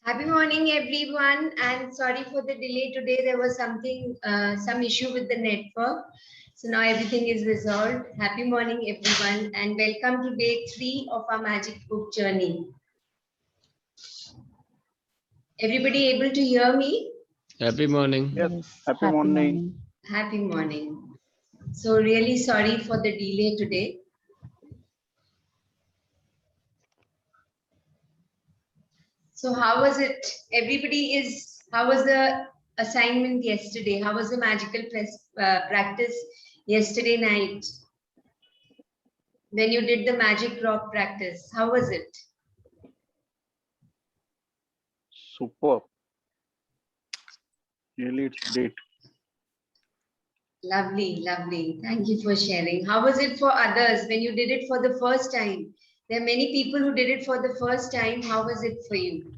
Happy morning, everyone, and sorry for the delay today. There was some issue with the network. So now everything is resolved. Happy morning, everyone, and welcome to day 3 of our magic book journey. Everybody able to hear me? Happy morning. Yes, Yes, happy happy morning. morning. Happy morning. So really sorry for the delay today. So how was it? How was the assignment yesterday? How was the magical practice yesterday night? When you did the magic rock practice, how was it? Superb. Really, it's great. Lovely, lovely. Thank you for sharing. How was it for others when you did it for the first time? There are many people who did it for the first time. How was it for you?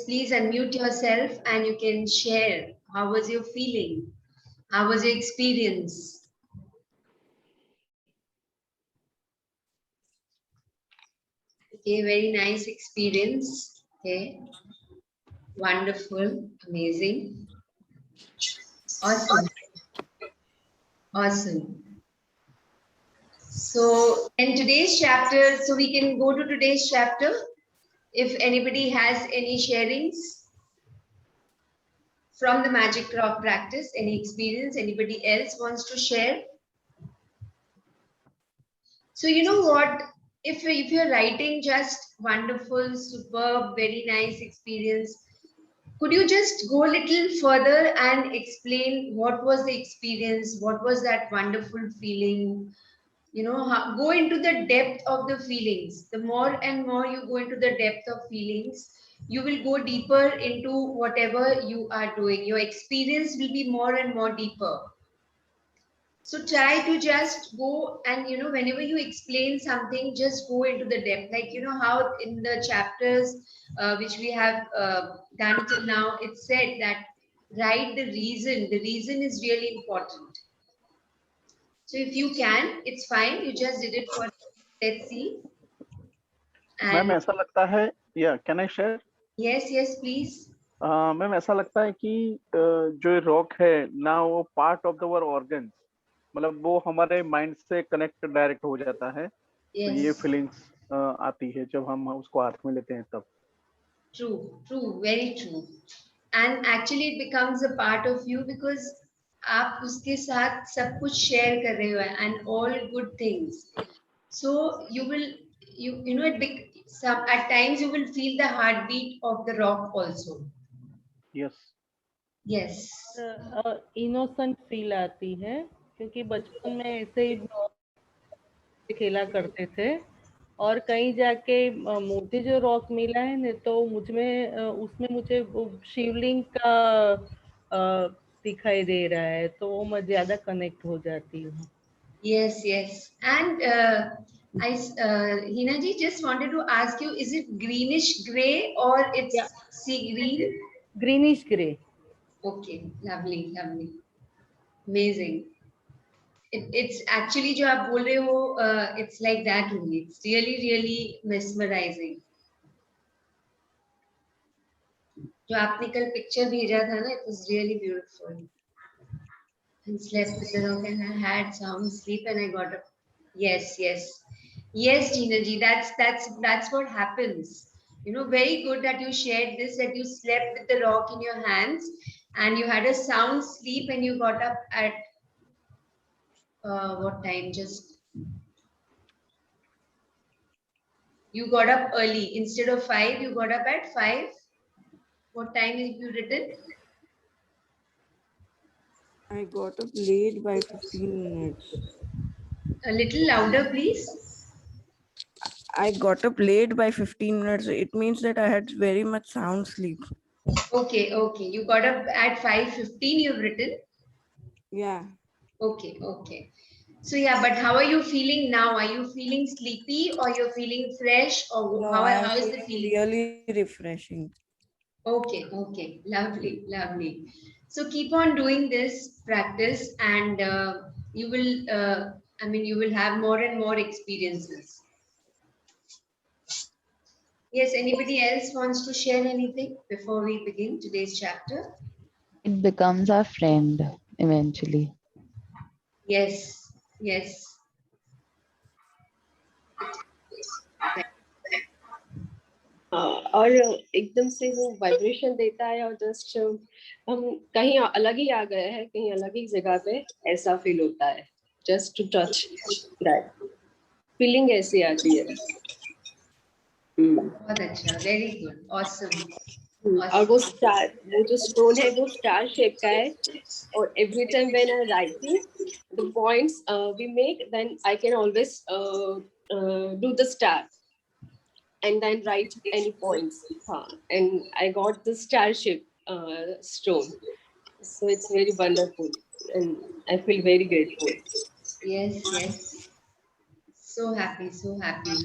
Please unmute yourself and you can share. How was your feeling? How was your experience? Okay, very nice experience. Okay, wonderful, amazing, awesome, awesome. So in today's chapter, so we can go to today's chapter. If anybody has any sharings from the magic rock practice, any experience, anybody else wants to share. So you know what, if you're writing just wonderful, superb, very nice experience, could you just go a little further and explain what was the experience, what was that wonderful feeling? You know, go into the depth of the feelings. The more and more you go into the depth of feelings, you will go deeper into whatever you are doing. Your experience will be more and more deeper. So try to just go and, you know, whenever you explain something, just go into the depth. Like, you know, how in the chapters which we have done till now, it said that write the reason. The reason is really important. So if you can, it's fine. You just did it for, let's see. Ma'am And ऐसा लगता है या can I share yes, please. Ma'am ऐसा लगता है कि जो rock है ना वो पार्ट ऑफ द ऑर्गन मतलब वो हमारे माइंड से कनेक्ट डायरेक्ट हो जाता है तो ये Yes, फीलिंग्स आती है जब हम उसको हाथ में लेते हैं तब true, very true. And actually it becomes a part of you because आप उसके साथ सब कुछ शेयर कर रहे हो and all good things. So you know at times you will feel the heartbeat of the rock also. Yes Yes. Innocent feel आती है क्योंकि बचपन में ऐसे ही खेला करते थे और कहीं जाके मुझे जो रॉक मिला है ना तो मुझमें उसमें मुझे शिवलिंग का दिखाई दे रहा है तो वो मैं ज्यादा कनेक्ट हो जाती हूँ. Yes. And Hina ji just wanted to ask you, is it greenish gray or it's Yeah. sea green? Greenish gray. Okay, lovely. Amazing. It's actually जो आप बोल रहे हो, it's like that only. It's really mesmerizing. जो आपने कल picture भेजा था ना, it was really beautiful. And slept with the rock and I had some sleep and I got up. Yes, Gina ji, that's what happens. You know, very good that you shared this, that you slept with the rock in your hands and you had a sound sleep and you got up at what time? You got up early. Instead of 5, you got up at 5. What time have you written? I got up late by 15 minutes. A little louder, please. I got up late by 15 minutes. It means that I had very much sound sleep. Okay. You got up at 5:15, you've written. Yeah. Okay. So yeah, but how are you feeling now? Are you feeling sleepy or you're feeling fresh or No, how I am is the feeling feeling? really refreshing. Okay. Lovely. So keep on doing this practice and you will, you will have more and more experiences. Yes, anybody else wants to share anything before we begin today's chapter? It becomes our friend eventually. Yes, yes. It, और एकदम से वो vibration देता है और just हम कहीं अलग ही आ गए हैं, कहीं अलग ही जगह पे ऐसा फील होता है. Just to touch that feeling ऐसी आती है. बहुत अच्छा, वेरी गुड, ऑसम. और वो जो स्टोन है वो स्टार शेप का है. और every time when I writing the points we make, then I can always do the star and then write any points. And I got the star shape stone. So it's very wonderful and I feel very grateful. Yes, yes. So happy, so happy.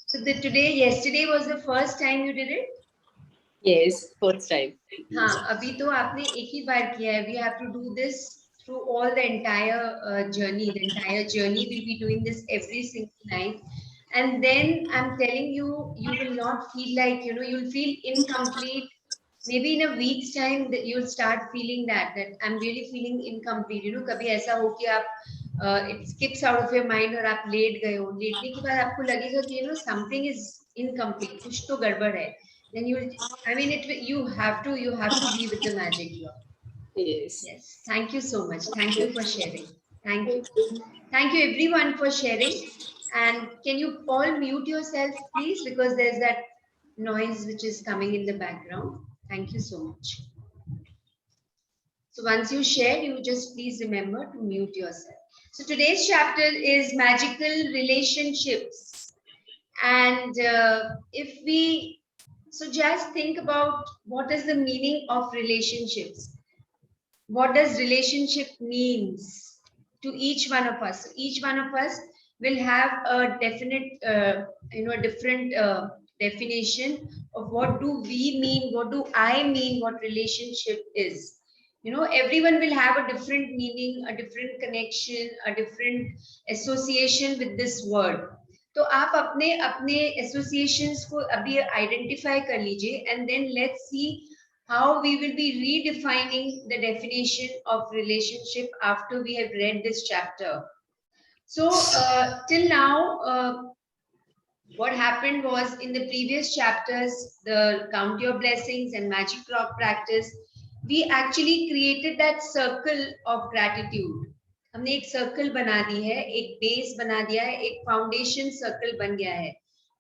So yesterday was the first time you did it? Yes, first time. हाँ, अभी तो आपने एक ही बार किया है. We have to do this through all the entire journey. The entire journey we'll be doing this every single night. And then I'm telling you, you will not feel like, you'll feel incomplete. Maybe in a week's time that you'll start feeling that I'm really feeling incomplete. कभी ऐसा हो कि आप it skips out of your mind और आप late गए हो. लेटने के बाद आपको लगेगा कि something is incomplete. कुछ तो गड़बड़ है. Then you have to be with the magic here. Yes. Yes. Thank you so much. Thank you for sharing. Thank you. Thank you everyone for sharing. And can you all mute yourself, please? Because there's that noise which is coming in the background. Thank you so much. So once you share, you just please remember to mute yourself. So today's chapter is magical relationships. And so just think about what is the meaning of relationships. What does relationship means to each one of us? So each one of us will have a definite, a different definition of what do we mean, what do I mean, what relationship is. Everyone will have a different meaning, a different connection, a different association with this word. तो आप अपने अपने associations को अभी identify कर लीजिए, and then let's see how we will be redefining the definition of relationship after we have read this chapter. So till now, what happened was in the previous chapters, the Count Your Blessings and Magic Rock practice, we actually created that circle of gratitude. हमने एक circle बना दी है, एक base बना दिया है, एक foundation circle बन गया है.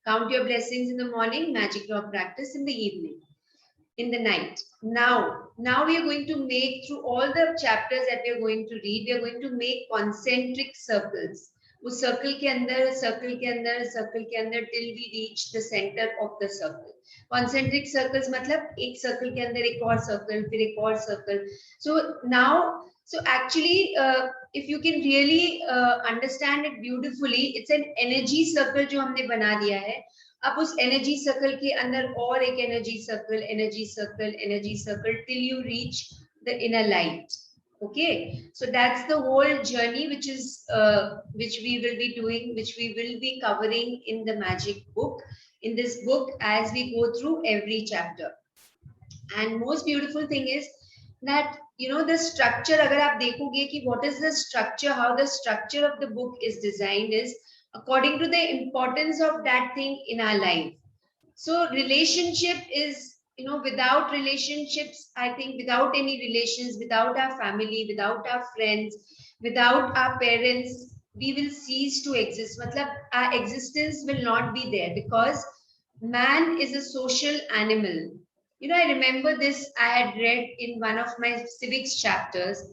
Count your blessings in the morning, magic rock practice in the evening, in the night. Now we are going to make, through all the chapters that we are going to read, we are going to make concentric circles. उस circle के अंदर till we reach the center of the circle. Concentric circles मतलब एक circle के अंदर एक और circle, फिर एक और circle. So actually, if you can really understand it beautifully, it's an energy circle जो हमने बना दिया है. अब उस energy circle के अंदर और एक energy circle till you reach the inner light. Okay, so that's the whole journey which we will be doing, which we will be covering in the magic book, in this book, as we go through every chapter. And most beautiful thing is that the structure, अगर आप देखोगे कि what is the structure, how the structure of the book is designed is according to the importance of that thing in our life. So relationship is, without relationships, I think without any relations, without our family, without our friends, without our parents, we will cease to exist. Matlab, our existence will not be there, because man is a social animal. I remember this, I had read in one of my civics chapters,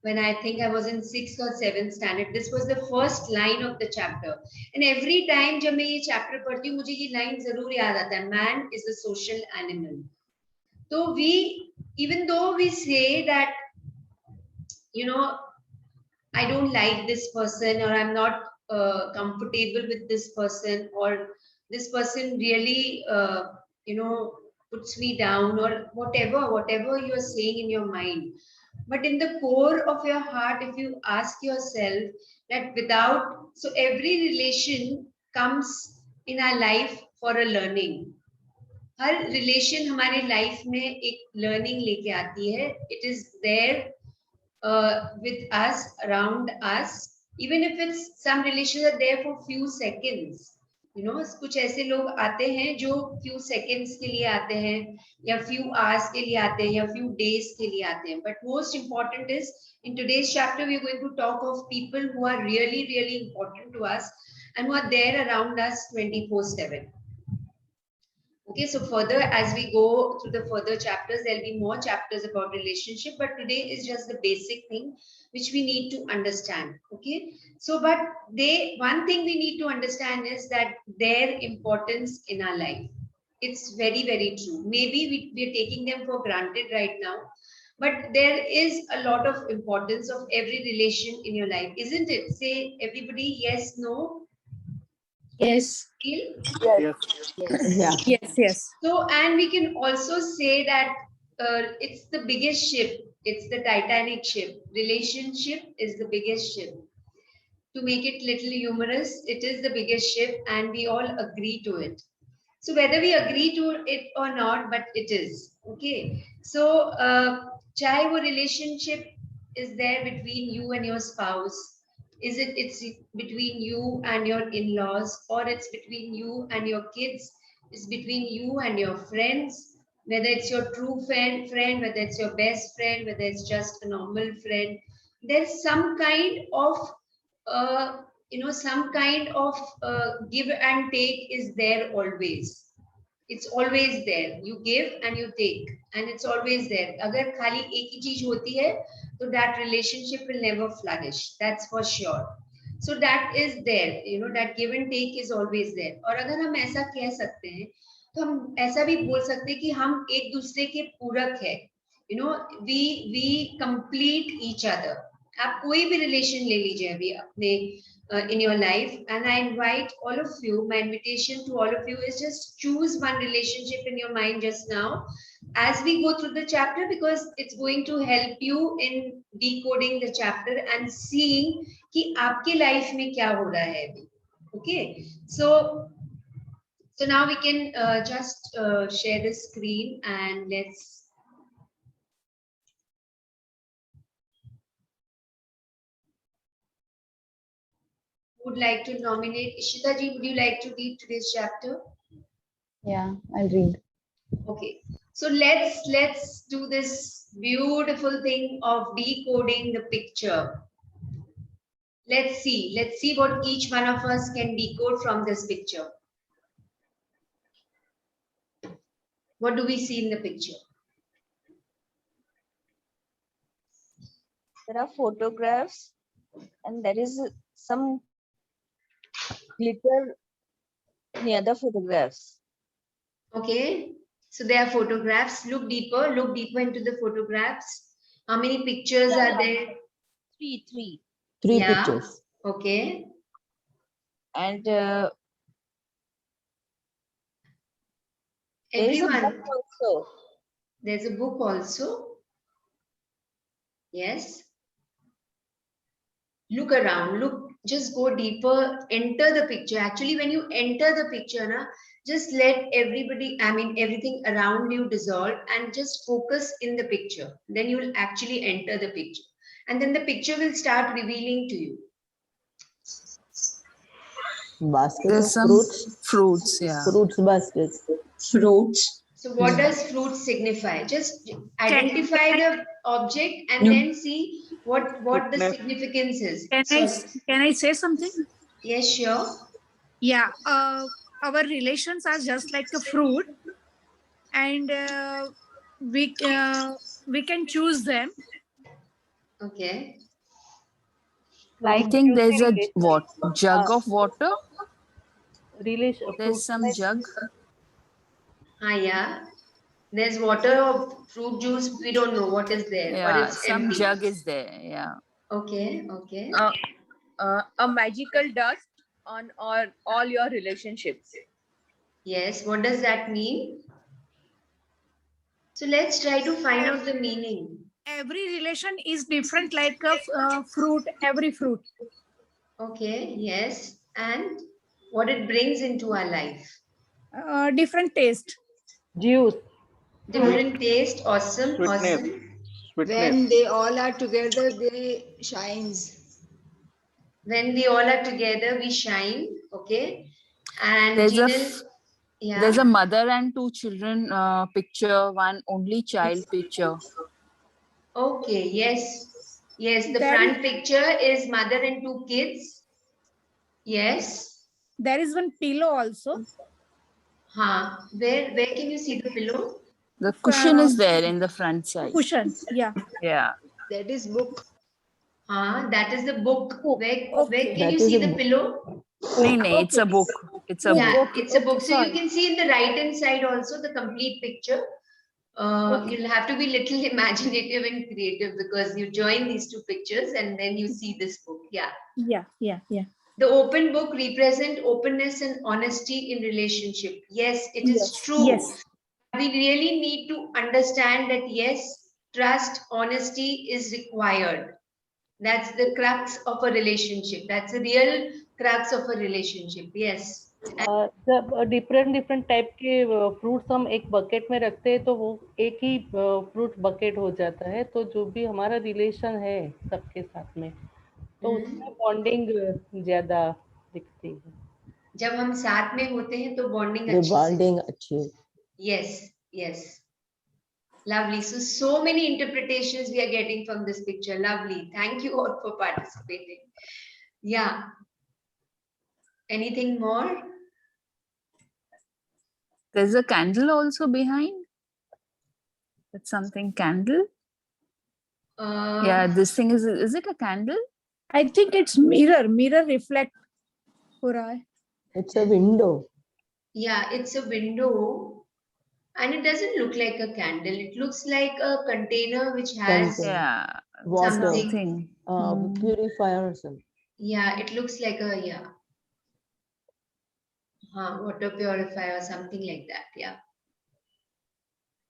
when I think I was in 6th or 7th standard. This was the first line of the chapter. And every time जब मैं ये chapter पढ़ती हूँ, मुझे ये line जरूर याद आता है. Man is a social animal. So even though we say that, I don't like this person, or I'm not comfortable with this person, or this person really, puts me down, or whatever you are saying in your mind. But in the core of your heart, if you ask yourself that so every relation comes in our life for a learning. Her relation हमारे life में एक learning लेके आती है. It is there with us, around us. Even if it's some relations are there for few seconds. You know, कुछ ऐसे लोग आते हैं जो few seconds के लिए आते हैं, या few hours के लिए आते हैं, या few days के लिए आते हैं. But most important is, in today's chapter, we are going to talk of people who are really, really important to us and who are there around us 24/7. Okay, so further, as we go through the further chapters, there'll be more chapters about relationship, but today is just the basic thing which we need to understand. Okay, so but one thing we need to understand is that their importance in our life. It's very, very true. Maybe we're taking them for granted right now, but there is a lot of importance of every relation in your life, isn't it? Say everybody, yes, no. Yes. Yes. Yeah. Yes. So, and we can also say that it's the biggest ship. It's the Titanic ship. Relationship is the biggest ship. To make it little humorous, it is the biggest ship, and we all agree to it. So whether we agree to it or not, but it is. Okay. So, chahe wo relationship is there between you and your spouse. It's between you and your in-laws, or it's between you and your kids, it's between you and your friends, whether it's your true friend, whether it's your best friend, whether it's just a normal friend. There's some kind of some kind of give and take is there always. It's always there. You give and you take, and it's always there. अगर खाली एक ही चीज होती है, तो that relationship will never flourish. That's for sure. So that is there. You know, that give and take is always there. और अगर हम ऐसा कह सकते हैं, तो हम ऐसा भी बोल सकते हैं कि हम एक दूसरे के पूरक है. You know, we complete each other. आप कोई भी relation ले लीजिए अभी अपने in your life, and I invite all of you, my invitation to all of you is just choose one relationship in your mind just now as we go through the chapter, because it's going to help you in decoding the chapter and seeing कि आपके life में क्या हो रहा है अभी. Okay, so now we can just share the screen, and let's would like to nominate Ishita ji. Would you like to read today's chapter? Yeah, I'll read. Okay, so let's do this beautiful thing of decoding the picture. Let's see what each one of us can decode from this picture. What do we see in the picture? There are photographs, and there is some glitter near the photographs. Okay, so there are photographs. Look deeper into the photographs. How many pictures are there? Three Yeah. pictures. Okay. And there is a book Everyone, also. there's a book also. Yes. Look around, just go deeper, enter the picture. Actually, when you enter the picture, just let everything around you dissolve and just focus in the picture. Then you will actually enter the picture. And then the picture will start revealing to you. Basket There's of some fruits, yeah. fruits basket. Fruits. So what does fruit signify? Just identify the object and then see what the significance is. Can I say something? Yes, sure. Yeah, our relations are just like a fruit, and we can choose them. Okay. I think there's a relation. jug of water. Relation. There's some jug. Yeah. There's water or fruit juice. We don't know what is there. Or Yeah, it's some empty. jug is there. Yeah. Okay. A magical dust on all your relationships. Yes. What does that mean? So let's try to find out the meaning. Every relation is different, like a fruit. Every fruit. Okay. Yes. And what it brings into our life. Different taste. Juice. Different taste. Awesome. Sweetness. Awesome. Sweetness. When they all are together, they shines. When we all are together, we shine. Okay. And There's a Jinal, yeah. There's a mother and two children picture, one only child picture. Okay, yes. Yes, the There front picture is mother and two kids. Yes. There is one pillow also. Huh. Where can you see the pillow? The cushion is there in the front side. Cushion, yeah. Yeah. That is book. That is the book. Where Okay. can you see the pillow? No, it's a book. It's a Yeah, book. it's a book. So sorry. you can see in the right hand side also the complete picture. You'll have to be little imaginative and creative because you join these two pictures and then you see this book. Yeah. Yeah. The open book represent openness and honesty in relationship. Yes, it is Yes, true. yes. We really need to understand that yes, trust, honesty is required. That's the crux of a relationship. That's the real crux of a relationship. Yes. जब different type के fruits हम एक bucket में रखते हैं तो वो एक ही फ्रूट बकेट हो जाता है, तो जो भी हमारा रिलेशन है सबके साथ में तो उसमें बॉन्डिंग ज्यादा दिखती है. जब हम साथ में होते हैं तो बॉन्डिंग अच्छी है. Yes. Lovely. So many interpretations we are getting from this picture. Lovely. Thank you all for participating. Yeah. Anything more? There's a candle also behind. It's something candle. Yeah, this thing is it a candle? I think it's mirror reflect हो रहा है. It's a window. Yeah, it's a window. And it doesn't look like a candle. It looks like a container which has Yeah, Water. something. Purifier or something. Yeah, it looks like a water purifier or something like that. Yeah.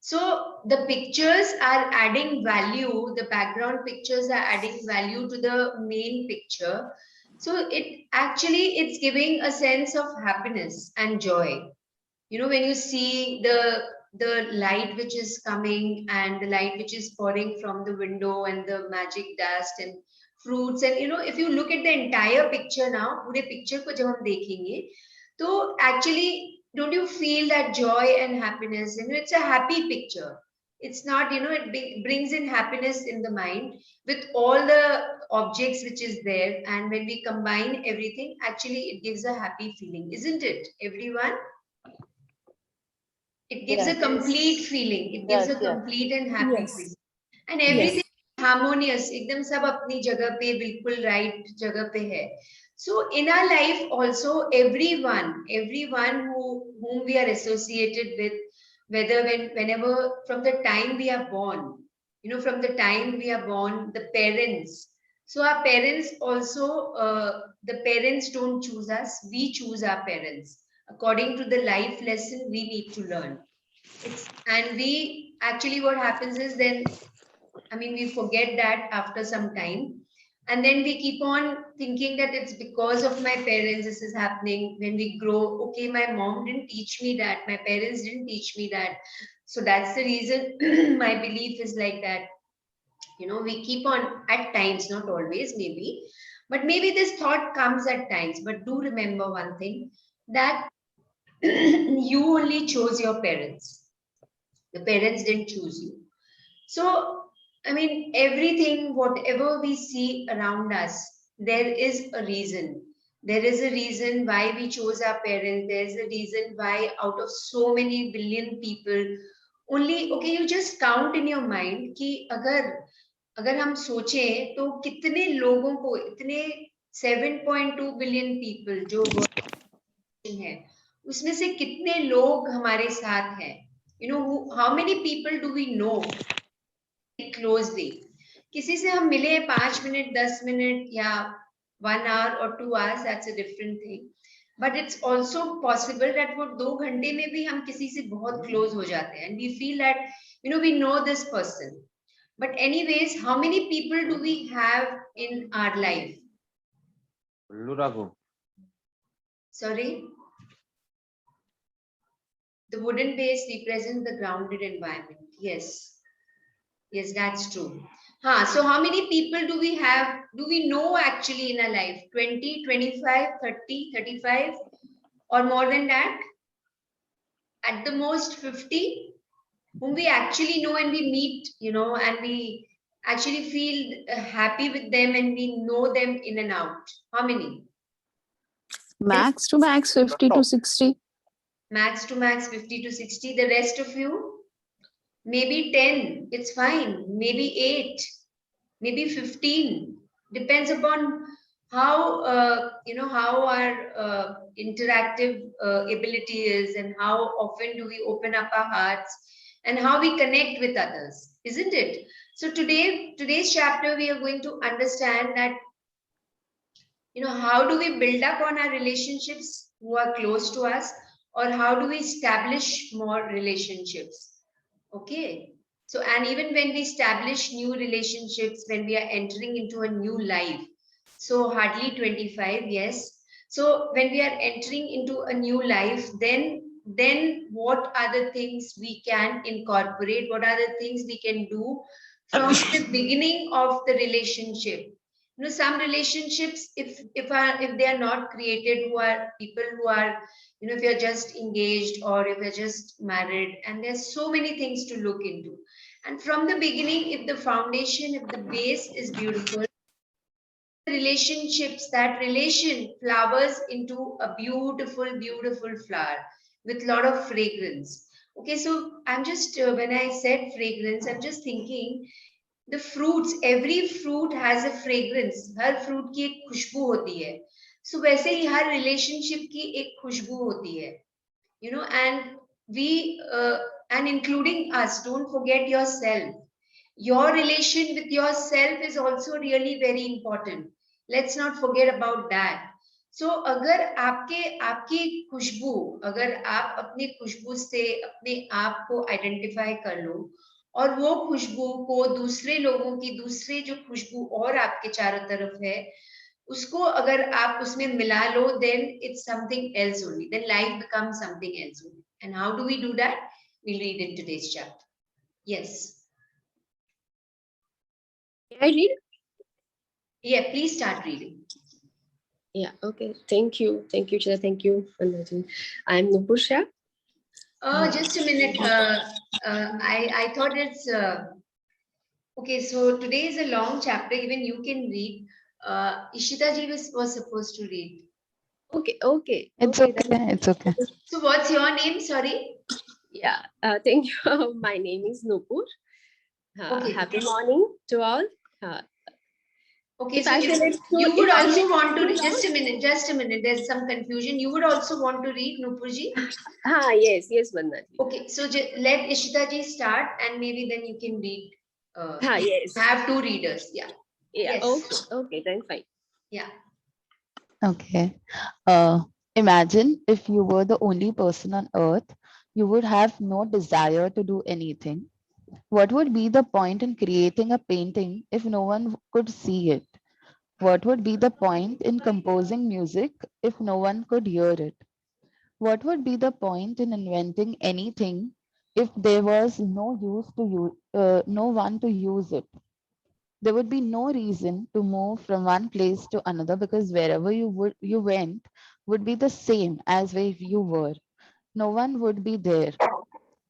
So the pictures are adding value. The background pictures are adding value to the main picture. So it's giving a sense of happiness and joy. You know, when you see the light which is coming and the light which is pouring from the window and the magic dust and fruits, and you know, if you look at the entire picture now, पूरे picture को जब हम देखेंगे, तो actually, don't you feel that joy and happiness? You know, it's a happy picture. It's not, you know, it brings in happiness in the mind with all the objects which is there, and when we combine everything, actually, it gives a happy feeling, isn't it, everyone? It gives a complete feeling. It gives a complete and happy feeling. And everything is harmonious. एकदम सब अपनी जगह पे बिल्कुल right जगह पे है. So in our life also, everyone whom we are associated with, whenever from the time we are born, you know, from the time we are born, the parents. So our parents also, the parents don't choose us. We choose our parents. According to the life lesson we need to learn. And we actually, what happens is then, I mean, we forget that after some time. And then we keep on thinking that it's because of my parents this is happening. When we grow, okay, my mom didn't teach me that. My parents didn't teach me that. So that's the reason my belief is like that. You know, we keep on at times, not always, maybe. But maybe this thought comes at times. But do remember one thing, that you only chose your parents. The parents didn't choose you. So, I mean, everything, whatever we see around us, there is a reason. There is a reason why we chose our parents. There's a reason why out of so many billion people, only, okay, you just count in your mind कि अगर हम सोचें तो कितने लोगों को, इतने 7.2 billion people जो हैं, उसमें से कितने लोग हमारे साथ हैं? You know, how many people do we know closely? किसी से हम मिले 5 minutes, 10 minutes या 1 hour or 2 hours, that's a different thing. But it's also possible that वो 2 घंटे में भी हम किसी से बहुत close हो जाते हैं and we feel that, you know, we know this person. But anyways, how many people do we have in our life? Sorry. The wooden base represents the grounded environment. Yes. Yes, that's true. So how many people do we have? Do we know actually in our life? 20, 25, 30, 35 or more than that? At the most 50 whom we actually know and we meet, and we actually feel happy with them and we know them in and out. How many? Max to max 50 to 60. Max to max 50 to 60. The rest of you? Maybe 10. It's fine. Maybe 8. Maybe 15. Depends upon how, how our interactive ability is, and how often do we open up our hearts and how we connect with others, isn't it? So today's chapter, we are going to understand that, how do we build up on our relationships who are close to us, or how do we establish more relationships? Okay. So, and even when we establish new relationships, when we are entering into a new life, so hardly 25, yes. So when we are entering into a new life, then what are the things we can incorporate? What are the things we can do from the beginning of the relationship? Some relationships, if they are not created, who are people who are, if you're just engaged or if you're just married, and there's so many things to look into. And from the beginning, if the foundation, if the base is beautiful, relationships, that relation flowers into a beautiful, beautiful flower with a lot of fragrance. Okay, so I'm just, when I said fragrance, I'm just thinking the fruits, every fruit has a fragrance. Her fruit की एक खुशबू होती है. So वैसे ही हर relationship की एक खुशबू होती है. And we, and including us, don't forget yourself. Your relation with yourself is also really very important. Let's not forget about that. So अगर आपकी खुशबू, अगर आप अपनी खुशबू से अपने आप को आइडेंटिफाई कर लो, और वो खुशबू को दूसरे लोगों की, दूसरे जो खुशबू और आपके चारों तरफ है, उसको अगर आप उसमें मिला लो, then it's something else only. Then life becomes something else only. And how do we do that? We'll read in today's chapter. Yes. Can I read? Yeah, please start reading. Yeah, okay. Thank you. Thank you, Chitra. Thank you, Annaji. I'm Nupur Shah. Just a minute. I thought it's... okay, so today is a long chapter. Even you can read. Ishita ji was supposed to read. Okay. It's okay. It's okay. So what's your name? Sorry. Yeah. Thank you. My name is Nupur. Okay. Happy morning to all. Okay, so you would also want to... Just a minute. There's some confusion. You would also want to read, Nupur ji? Yes, Vandana ji. Okay, so let Ishita ji start, and maybe then you can read. Yes. Have two readers. Yeah. Yeah. Yes. Okay. Then fine. Yeah. Okay. Imagine if you were the only person on earth, you would have no desire to do anything. What would be the point in creating a painting if no one could see it? What would be the point in composing music if no one could hear it? What would be the point in inventing anything if there was no one to use it? There would be no reason to move from one place to another, because wherever you went would be the same as where you were. No one would be there.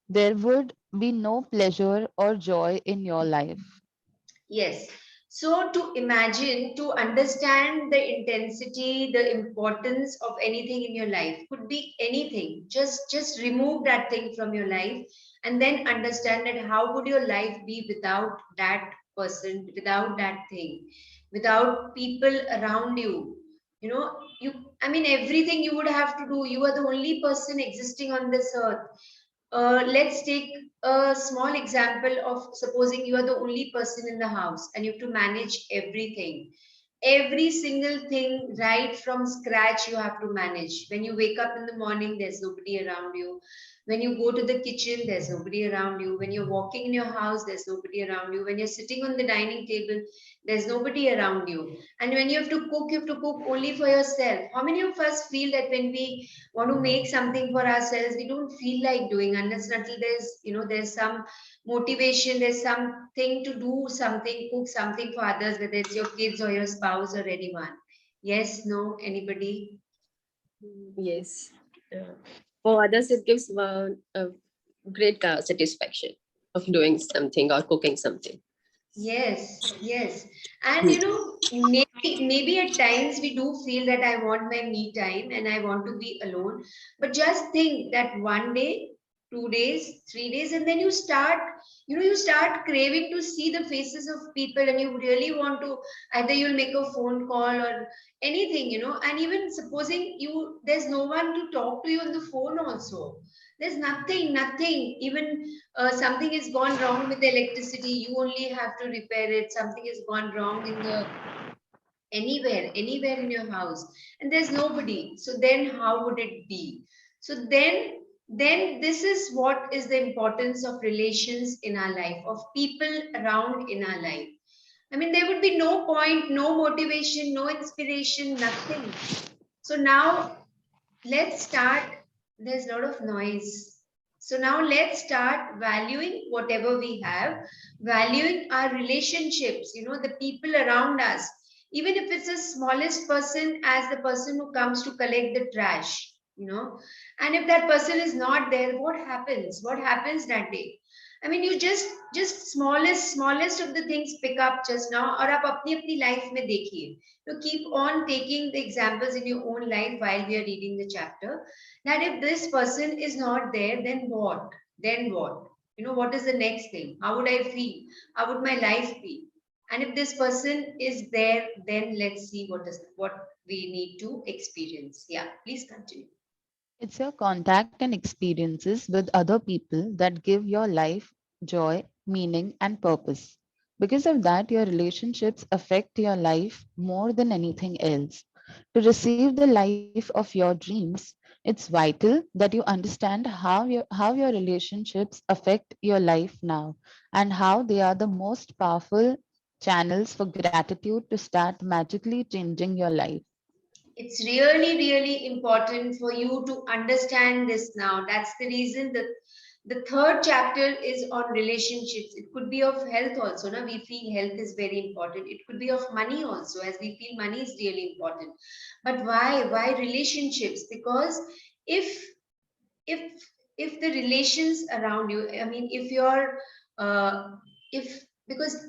There would be no pleasure or joy in your life. Yes. So to imagine, to understand the intensity, the importance of anything in your life, could be anything. Just remove that thing from your life, and then understand that how would your life be without that person, without that thing, without people around you. Everything you would have to do. You are the only person existing on this earth. Let's take a small example of supposing you are the only person in the house and you have to manage everything. Every single thing right from scratch you have to manage. When you wake up in the morning, there's nobody around you. When you go to the kitchen, there's nobody around you. When you're walking in your house, there's nobody around you. When you're sitting on the dining table, there's nobody around you. And when you have to cook only for yourself. How many of us feel that when we want to make something for ourselves, we don't feel like doing unless and until there's some motivation, there's something to do something, cook something for others, whether it's your kids or your spouse or anyone. Yes, no, anybody? Yes. For others, it gives a great satisfaction of doing something or cooking something. Yes, yes. And maybe at times we do feel that I want my me time and I want to be alone. But just think that one day, 2 days, 3 days, and then you start craving to see the faces of people, and you really want to either you'll make a phone call or anything, and even supposing there's no one to talk to you on the phone also. There's nothing. Even something has gone wrong with the electricity, you only have to repair it. Something has gone wrong in the anywhere in your house, and there's nobody. So then how would it be? So then this is what is the importance of relations in our life, of people around in our life. I mean, there would be no point, no motivation, no inspiration, nothing. So now let's start. There's a lot of noise. So now let's start valuing whatever we have, valuing our relationships, the people around us, even if it's the smallest person, as the person who comes to collect the trash, and if that person is not there, what happens? What happens that day? I mean, you just smallest of the things pick up just now, और आप अपनी अपनी life में देखिए. So keep on taking the examples in your own life while we are reading the chapter. That if this person is not there, then what? Then what? What is the next thing? How would I feel? How would my life be? And if this person is there, then let's see what we need to experience. Yeah, please continue. It's your contact and experiences with other people that give your life joy, meaning, and purpose. Because of that, your relationships affect your life more than anything else. To receive the life of your dreams, it's vital that you understand how your relationships affect your life now and how they are the most powerful channels for gratitude to start magically changing your life. It's really important for you to understand this now. That's the reason that the third chapter is on relationships. It could be of health also. Now we feel health is very important. It could be of money also, as we feel money is really important. But why relationships? Because if if if the relations around you, I mean, if you're if because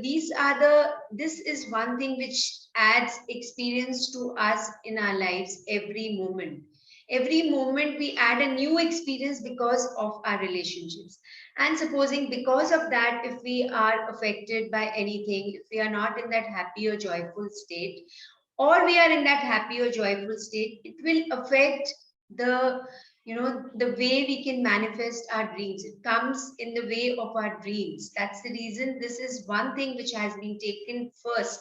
these are this is one thing which adds experience to us in our lives. Every moment we add a new experience because of our relationships. And supposing because of that, if we are affected by anything, if we are not in that happy or joyful state, or we are in that happy or joyful state, it will affect the the way we can manifest our dreams. It comes in the way of our dreams. That's the reason this is one thing which has been taken first,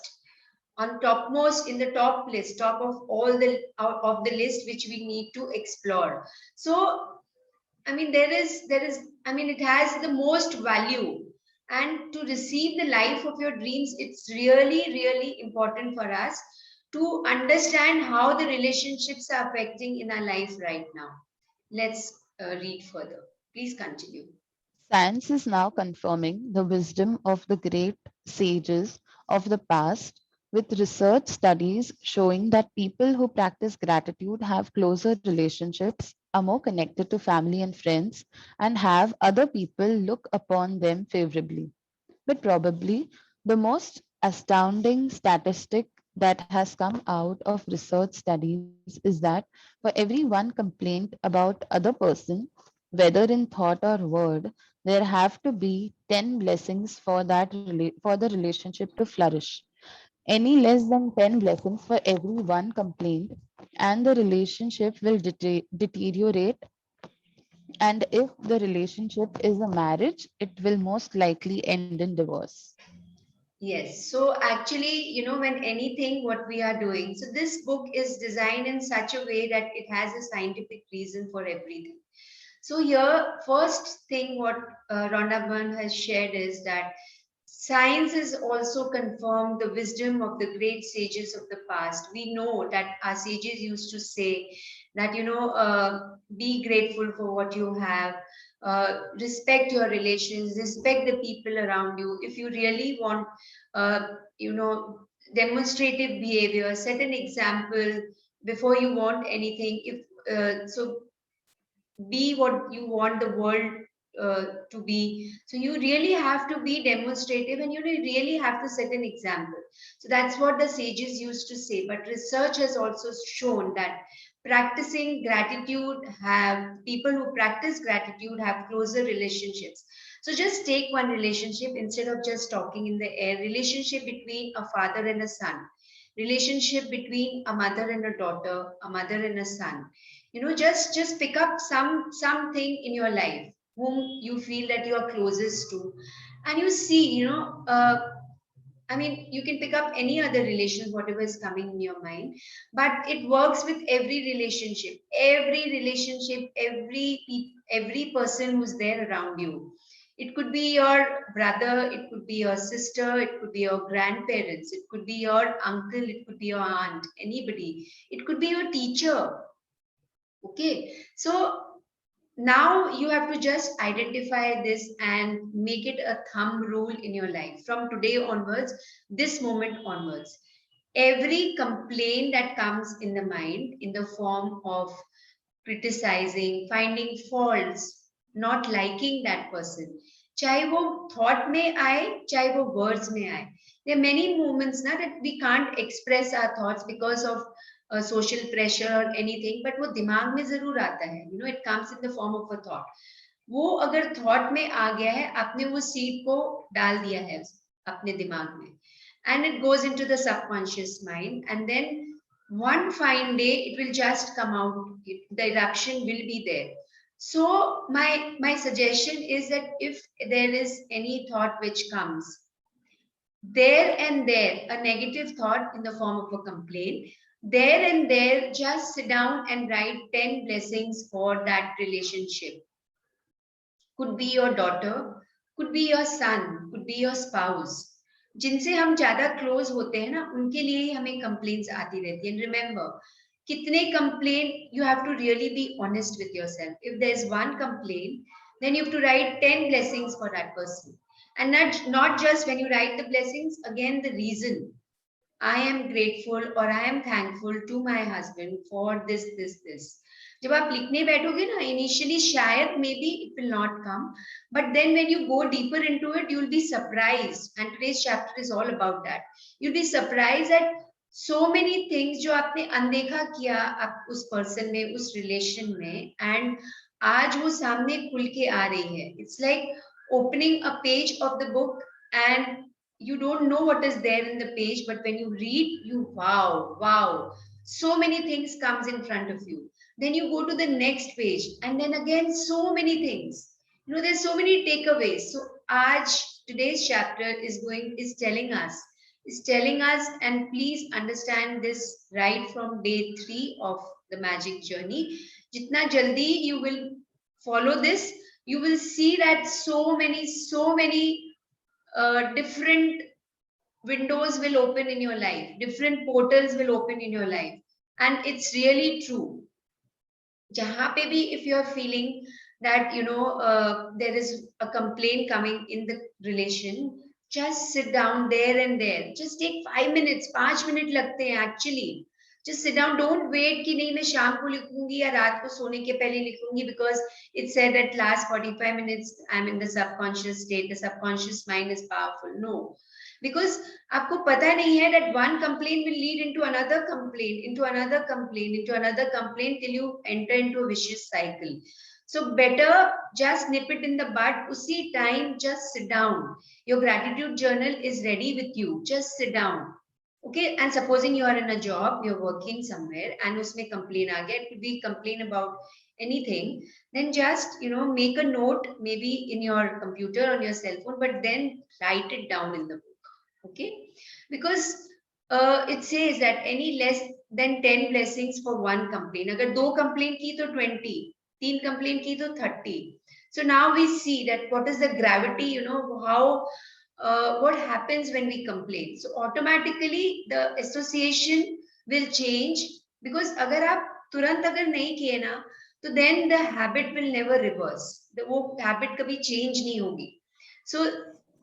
on topmost, in the top list, top of all the of the list which we need to explore. So I mean, there is I mean, it has the most value. And to receive the life of your dreams, it's really important for us to understand how the relationships are affecting in our life right now. Let's read further. Please continue. Science is now confirming the wisdom of the great sages of the past, with research studies showing that people who practice gratitude have closer relationships, are more connected to family and friends, and have other people look upon them favorably. But probably the most astounding statistic that has come out of research studies is that for every one complaint about other person, whether in thought or word, there have to be 10 blessings for for the relationship to flourish. Any less than 10 blessings for every one complaint, and the relationship will deteriorate. And if the relationship is a marriage, it will most likely end in divorce. Yes. So actually, when anything, what we are doing. So this book is designed in such a way that it has a scientific reason for everything. So here, first thing what Rhonda Byrne has shared is that science has also confirmed the wisdom of the great sages of the past. We know that our sages used to say that, be grateful for what you have, respect your relations, respect the people around you. If you really want, uh, demonstrative behavior, set an example before you want anything. So be what you want the world to be. So you really have to be demonstrative, and you really have to set an example. So that's what the sages used to say. But research has also shown that practicing gratitude have people who practice gratitude have closer relationships. So just take one relationship instead of just talking in the air. Relationship between a father and a son, relationship between a mother and a daughter, a mother and a son. Just pick up something in your life whom you feel that you are closest to, and you see, I mean, you can pick up any other relations, whatever is coming in your mind, but it works with every relationship, every person who's there around you. It could be your brother, it could be your sister, it could be your grandparents, it could be your uncle, it could be your aunt, anybody. It could be your teacher. Okay, so now you have to just identify this and make it a thumb rule in your life from today onwards, this moment onwards. Every complaint that comes in the mind in the form of criticizing, finding faults, not liking that person, चाहे वो thought में आए, चाहे वो words में आए. There are many moments ना that we can't express our thoughts because of social pressure or anything, but वो दिमाग में जरूर आता है. It comes in the form of a thought. वो अगर thought में आ गया है, आपने वो seed को डाल दिया है अपने दिमाग में, and it goes into the subconscious mind, and then one fine day it will just come out. The eruption will be there. So my suggestion is that if there is any thought which comes there and there, a negative thought in the form of a complaint, there and there, just sit down and write 10 blessings for that relationship. Could be your daughter, could be your son, could be your spouse. जिनसे हम ज्यादा close होते हैं ना, उनके लिए ही हमें complaints आती रहती हैं. रिमेंबर, कितने complaint, you have to really be honest with yourself. If there's one complaint, then you have to write 10 blessings for that person. And not just when you write the blessings, again the reason. I am grateful or I am thankful to my husband for this. जब आप लिखने बैठोगे ना, initially शायद maybe it will not come, but then when you go deeper into it, you will be surprised. And today's chapter is all about that. You'll be surprised at so many things जो आपने अनदेखा किया आप उस person में, उस relation में, and आज वो सामने खुल के आ रही है. It's like opening a page of the book and you don't know what is there in the page, but when you read, you wow, so many things comes in front of you. Then you go to the next page, and then again so many things. There's so many takeaways. So today's chapter is telling us, and please understand this right from day 3 of the magic journey. Jitna jaldi you will follow this, you will see that so many different windows will open in your life, different portals will open in your life, and it's really true. Jahan pe bhi, if you're feeling that there is a complaint coming in the relation, just sit down there and there. Just take 5 minutes, 5 minutes लगते हैं actually. Just sit down. Don't wait कि नहीं मैं शाम को लिखूंगी या रात को सोने के पहले लिखूंगी, because it said that last 45 minutes I'm in the subconscious state. The subconscious mind is powerful. No, because आपको पता नहीं है that one complaint will lead into another complaint, into another complaint, into another complaint till you enter into a vicious cycle. So better just nip it in the bud. Usi time, just sit down. Your gratitude journal is ready with you. Just sit down. Okay, and supposing you are in a job, you're working somewhere, and usme complain aa gaya, it could be complain about anything, then just make a note, maybe in your computer, on your cell phone, but then write it down in the book. Okay, because it says that any less than 10 blessings for one complaint. अगर 2 complaint की तो 20, 3 complaint की तो 30. So now we see that what is the gravity, you know, how what happens when we complain. So automatically the association will change, because अगर आप तुरंत अगर नहीं किए ना, तो then the habit will never reverse. वो habit कभी change नहीं होगी. So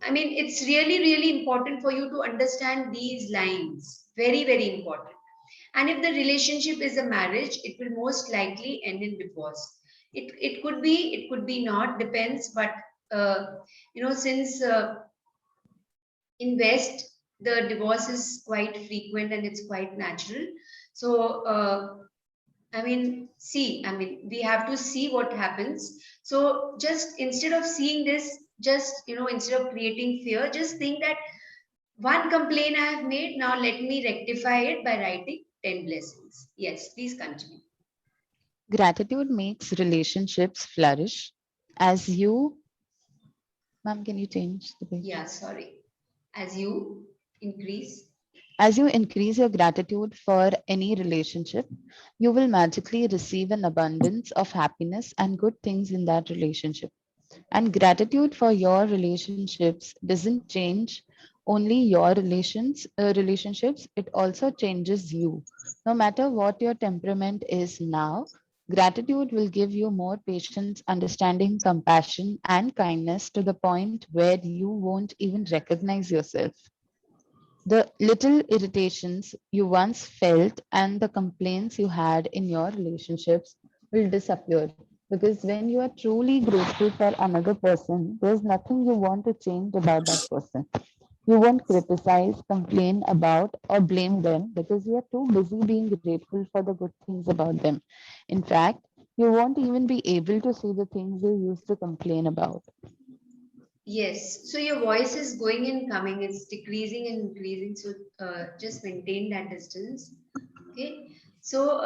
I mean, it's really, really important for you to understand these lines. Very, very important. And if the relationship is a marriage, it will most likely end in divorce. It could be not, depends. But you know, since in West the divorce is quite frequent and it's quite natural. So I mean, we have to see what happens. So just instead of seeing this, just, you know, instead of creating fear, just think that one complaint I have made, now let me rectify it by writing 10 blessings. Yes, please continue. Gratitude makes relationships flourish. As you, ma'am, can you change the page? Yeah, sorry. As you increase your gratitude for any relationship, you will magically receive an abundance of happiness and good things in that relationship. And gratitude for your relationships doesn't change only your relationships, it also changes you. No matter what your temperament is now, gratitude will give you more patience, understanding, compassion, and kindness to the point where you won't even recognize yourself. The little irritations you once felt and the complaints you had in your relationships will disappear, because when you are truly grateful for another person, there's nothing you want to change about that person. You won't criticize, complain about, or blame them because you are too busy being grateful for the good things about them. In fact, you won't even be able to see the things you used to complain about. Yes, so your voice is going and coming, it's decreasing and increasing, so just maintain that distance. Okay, so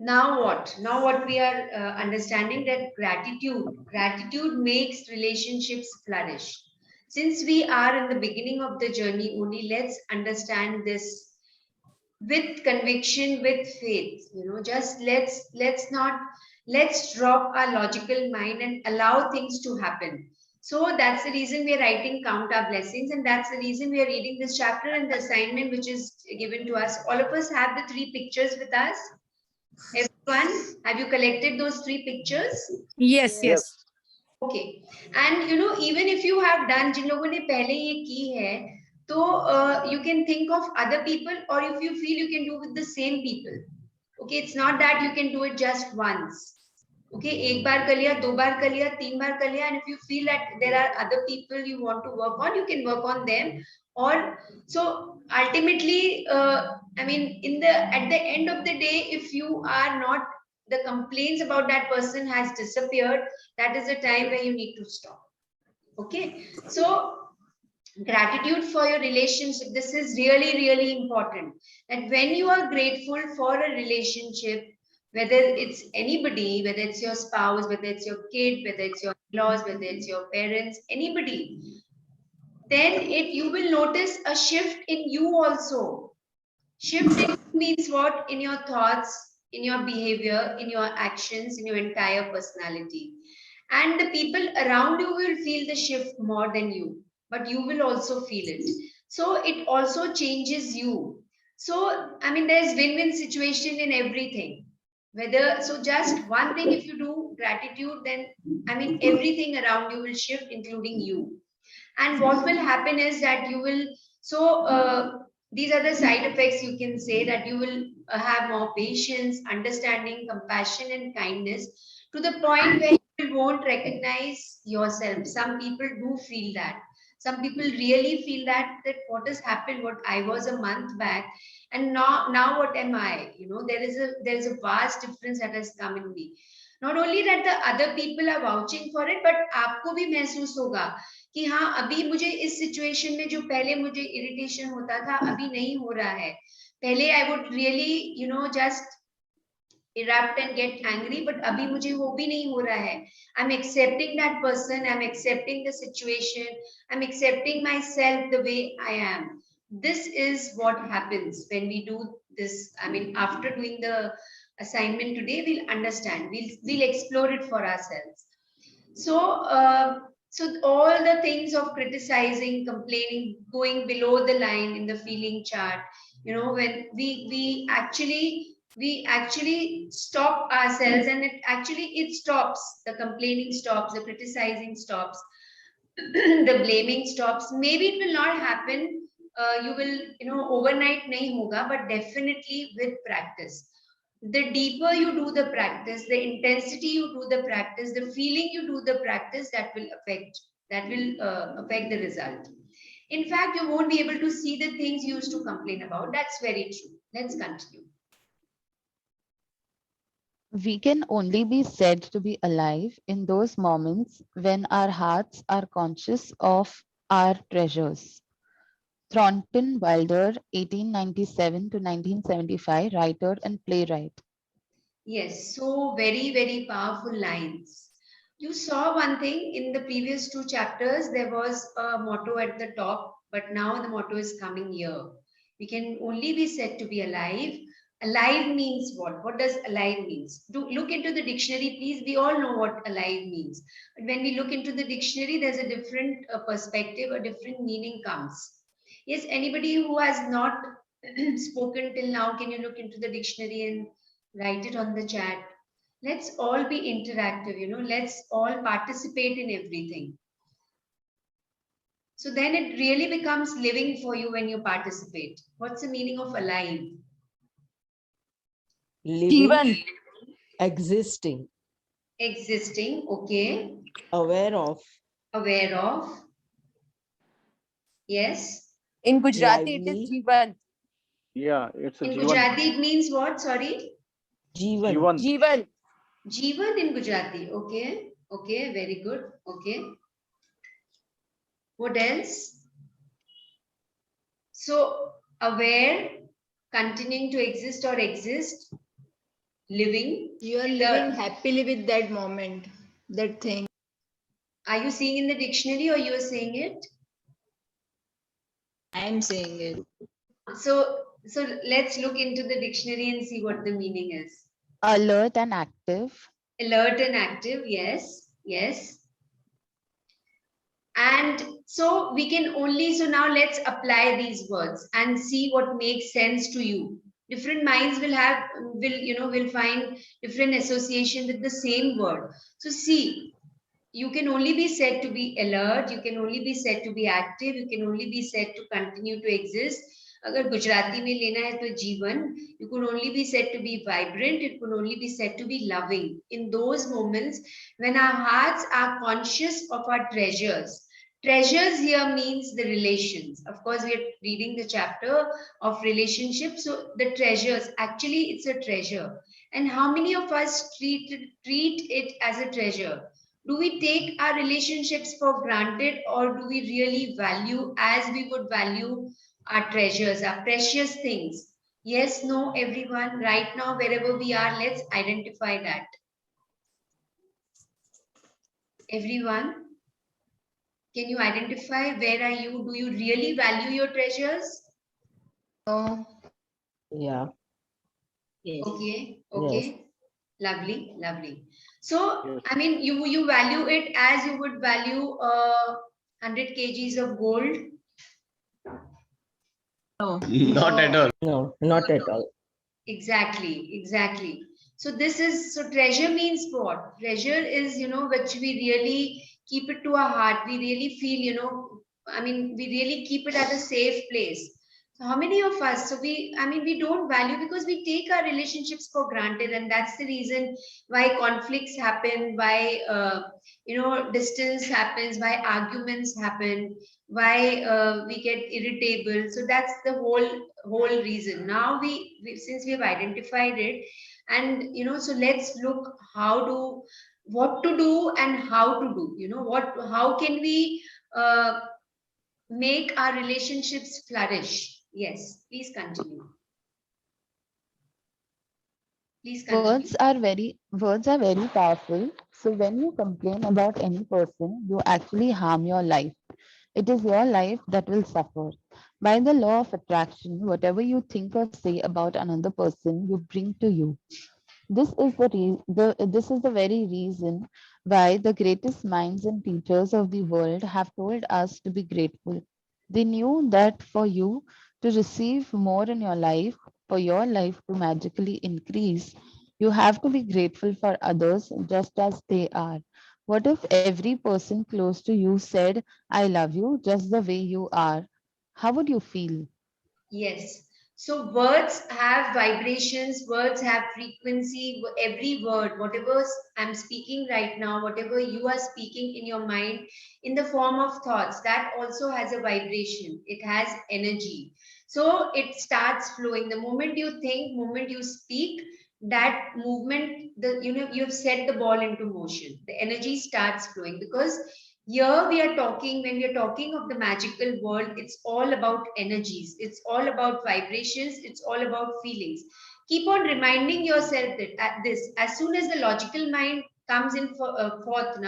now what we are understanding, that gratitude makes relationships flourish. Since we are in the beginning of the journey only, let's understand this with conviction, with faith, you know, just let's drop our logical mind and allow things to happen. So that's the reason we are writing Count Our Blessings, and that's the reason we are reading this chapter and the assignment which is given to us. All of us have the 3 pictures with us. Everyone, have you collected those 3 pictures? Yes, yes. Okay. And you know, even if you have done, जिन लोगों ने पहले ये की है, तो you can think of other people, or if you feel you can do with the same people. Okay, it's not that you can do it just once. Okay, एक बार कर लिया, 2 बार कर लिया, 3 बार कर लिया, and if you feel that there are other people you want to work on, you can work on them. Or so ultimately, I mean, at the end of the day, if you are not, the complaints about that person has disappeared, that is the time where you need to stop. Okay, so gratitude for your relationship, this is really, really important, that when you are grateful for a relationship, whether it's anybody, whether it's your spouse, whether it's your kid, whether it's your in-laws, whether it's your parents, anybody, then you will notice a shift in you also. Shift in means what? In your thoughts, in your behavior, in your actions, in your entire personality. And the people around you will feel the shift more than you, but you will also feel it. So it also changes you. So, I mean, there's win-win situation in everything. So just one thing, if you do gratitude, then, I mean, everything around you will shift, including you. And what will happen is that you will, these are the side effects, you can say, that you will have more patience, understanding, compassion, and kindness, to the point where you won't recognize yourself. Some people do feel that. Some people really feel that what has happened, what I was a month back, and now what am I? You know, there is a vast difference that has come in me. Not only that the other people are vouching for it, but आपको भी महसूस होगा कि हाँ, अभी मुझे इस situation में जो पहले मुझे इरिटेशन होता था, अभी नहीं हो रहा है. पहले I would really, you know, just erupt and get angry, but abhi mujhe wo bhi nahi ho raha hai. I'm accepting that person, I'm accepting the situation, I'm accepting myself the way I am. This is what happens when we do this. I mean, after doing the assignment today, we'll understand, we'll explore it for ourselves. So so all the things of criticizing, complaining, going below the line in the feeling chart, you know, when we actually stop ourselves, and it stops, the complaining stops, the criticizing stops, the blaming stops. Maybe it will not happen, you will, you know, overnight nahi hoga, but definitely with practice, the deeper you do the practice, the intensity you do the practice, the feeling you do the practice, that will affect the result. In fact, you won't be able to see the things you used to complain about. That's very true. Let's continue. We can only be said to be alive in those moments when our hearts are conscious of our treasures. Thornton Wilder, 1897 to 1975, writer and playwright. Yes, so very, very powerful lines. You saw one thing in the previous two chapters, there was a motto at the top, but now the motto is coming here. We can only be said to be alive. Alive means what? What does alive means? Do look into the dictionary, please. We all know what alive means. But when we look into the dictionary, there's a different perspective, a different meaning comes. Yes, anybody who has not spoken till now, can you look into the dictionary and write it on the chat? Let's all be interactive, you know, let's all participate in everything. So then it really becomes living for you when you participate. What's the meaning of alive? Living, existing, Okay. aware of, yes. In Gujarati, it is lively. Jivan. Yeah, it's a In Jivan. Gujarati, it means what? Sorry? Jivan. Jivan. Jivan in Gujarati. Okay. Okay, very good. Okay. What else? So, aware, continuing to exist or exist, living. You are living happily with that moment, that thing. Are you seeing in the dictionary or you are saying it? I am saying it. So let's look into the dictionary and see what the meaning is. Alert and active. Alert and active, yes, yes. And so we can only, so now let's apply these words and see what makes sense to you. Different minds will find different association with the same word. So see, you can only be said to be alert, you can only be said to be active, you can only be said to continue to exist. Agar Gujarati mein lena hai to Jivan, you could only be said to be vibrant, it could only be said to be loving. In those moments when our hearts are conscious of our treasures. Treasures here means the relations. Of course, we are reading the chapter of relationships. So the treasures, actually it's a treasure. And how many of us treat it as a treasure? Do we take our relationships for granted, or do we really value as we would value our treasures, our precious things? Yes, no, everyone, right now, wherever we are, let's identify that. Everyone, can you identify where are you? Do you really value your treasures? No. Yeah. Yes. Okay, Yes. lovely, lovely. So, I mean, you value it as you would value 100 kgs of gold? No. Not at all. No, not at all. Exactly. So treasure means what? Treasure is, which we really keep it to our heart. We really feel, we really keep it at a safe place. So how many of us, we don't value because we take our relationships for granted, and that's the reason why conflicts happen, why, distance happens, why arguments happen, why we get irritable. So that's the whole reason. Now since we have identified it, and so let's look what to do and how to do. How can we make our relationships flourish? Yes, please continue. Please continue. Words are very powerful. So when you complain about any person, you actually harm your life. It is your life that will suffer. By the law of attraction, whatever you think or say about another person, you bring to you. This is the very reason why the greatest minds and teachers of the world have told us to be grateful. They knew that for you to receive more in your life, for your life to magically increase, you have to be grateful for others just as they are. What if every person close to you said, I love you just the way you are? How would you feel? Yes. So words have vibrations, words have frequency. Every word, whatever I'm speaking right now, whatever you are speaking in your mind in the form of thoughts, that also has a vibration. It has energy. So it starts flowing. The moment you think, moment you speak, that movement, you've set the ball into motion. The energy starts flowing because here we are talking, when we are talking of the magical world, it's all about energies, it's all about vibrations, it's all about feelings. Keep on reminding yourself that at this, as soon as the logical mind comes in forth,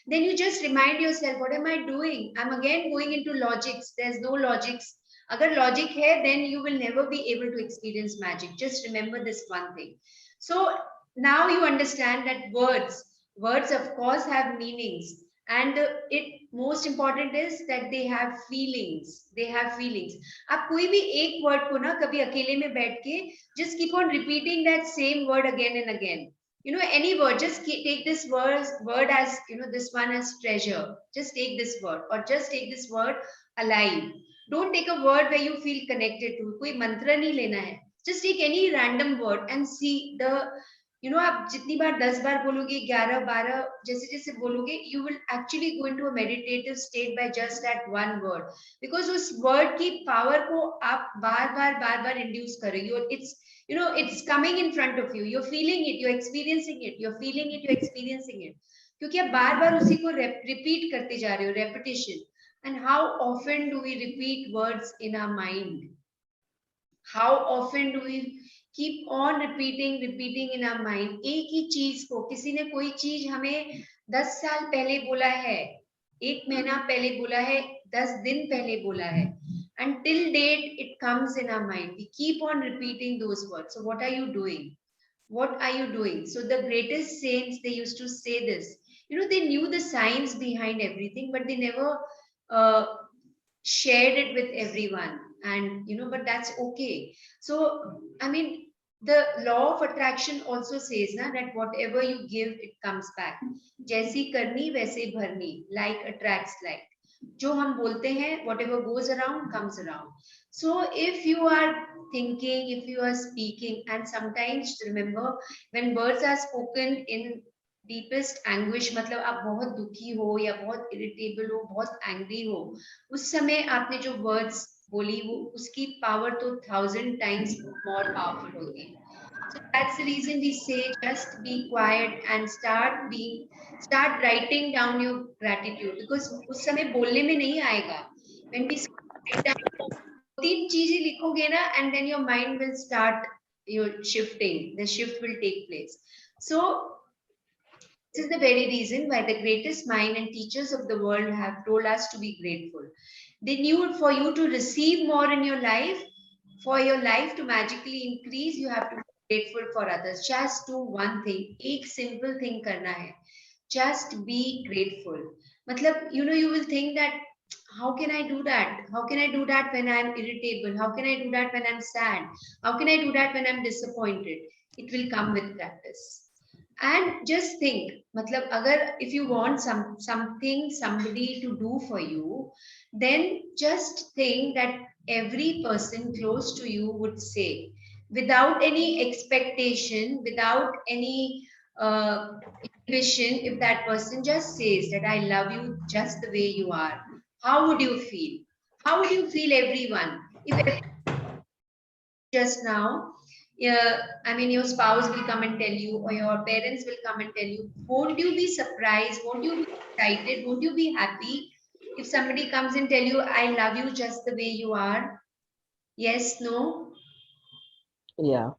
then you just remind yourself, what am I doing? I'm again going into logics. There's no logics. Agar logic hai, then you will never be able to experience magic. Just remember this one thing. So now you understand that words of course have meanings, and it most important is that they have feelings. आप कोई भी एक word को ना कभी अकेले में बैठ के just keep on repeating that same word again and again. Any word, just take this word as, this one as treasure. Just take this word, or just take this word alive. Don't take a word where you feel connected to. कोई मंत्र नहीं लेना है. Just take any random word and see the, आप जितनी बार 10 बार बोलोगे, 11 12 जैसे जैसे बोलोगे, you will actually go into a meditative state by just that one word, because उस word की power को आप बार बार induce कर रही हो. It's coming in front of you, you're feeling it, you're experiencing it, you're feeling it, you're experiencing it, क्योंकि आप बार बार उसी को repeat करते जा रहे हो. Repetition. And how often do we repeat words in our mind? How often do we keep on repeating in our mind? एक ही चीज को, किसी ने कोई चीज हमें 10 साल पहले बोला है, 1 महीना पहले बोला है, 10 दिन पहले बोला है, until date it comes in our mind. We keep on repeating those words. So what are you doing? What are you doing? So the greatest saints, they used to say this. They knew the science behind everything, but they never shared it with everyone. And but that's okay. So I mean, the law of attraction also says that whatever you give, it comes back. जैसी करनी वैसे भरनी. Like attracts like. जो हम बोलते हैं, whatever goes around comes around. So if you are thinking, if you are speaking, and sometimes remember, when words are spoken in deepest anguish, मतलब आप बहुत दुखी हो या बहुत irritable हो, बहुत angry हो, उस समय आपने जो words बोली, वो उसकी power तो 1000 times more powerful होती है. So that's the reason we say just be quiet and start writing down your gratitude, because उस समय बोलने में नहीं आएगा. When we write down 3 चीजें लिखोगे ना, and then your mind will start shifting. The shift will take place. So this is the very reason why the greatest mind and teachers of the world have told us to be grateful. They knew for you to receive more in your life, for your life to magically increase, you have to be grateful for others. Just do one thing. एक simple thing करना है. Just be grateful. मतलब, you will think that, how can I do that? How can I do that when I'm irritable? How can I do that when I'm sad? How can I do that when I'm disappointed? It will come with practice. And just think, matlab, if you want something, somebody to do for you, then just think that every person close to you would say, without any expectation, without any vision, if that person just says that I love you just the way you are, how would you feel? How would you feel, everyone? If just now, I mean, your spouse will come and tell you, or your parents will come and tell you, won't you be surprised? Won't you be excited? Won't you be happy if somebody comes and tell you, I love you just the way you are? Yes, no? Yeah.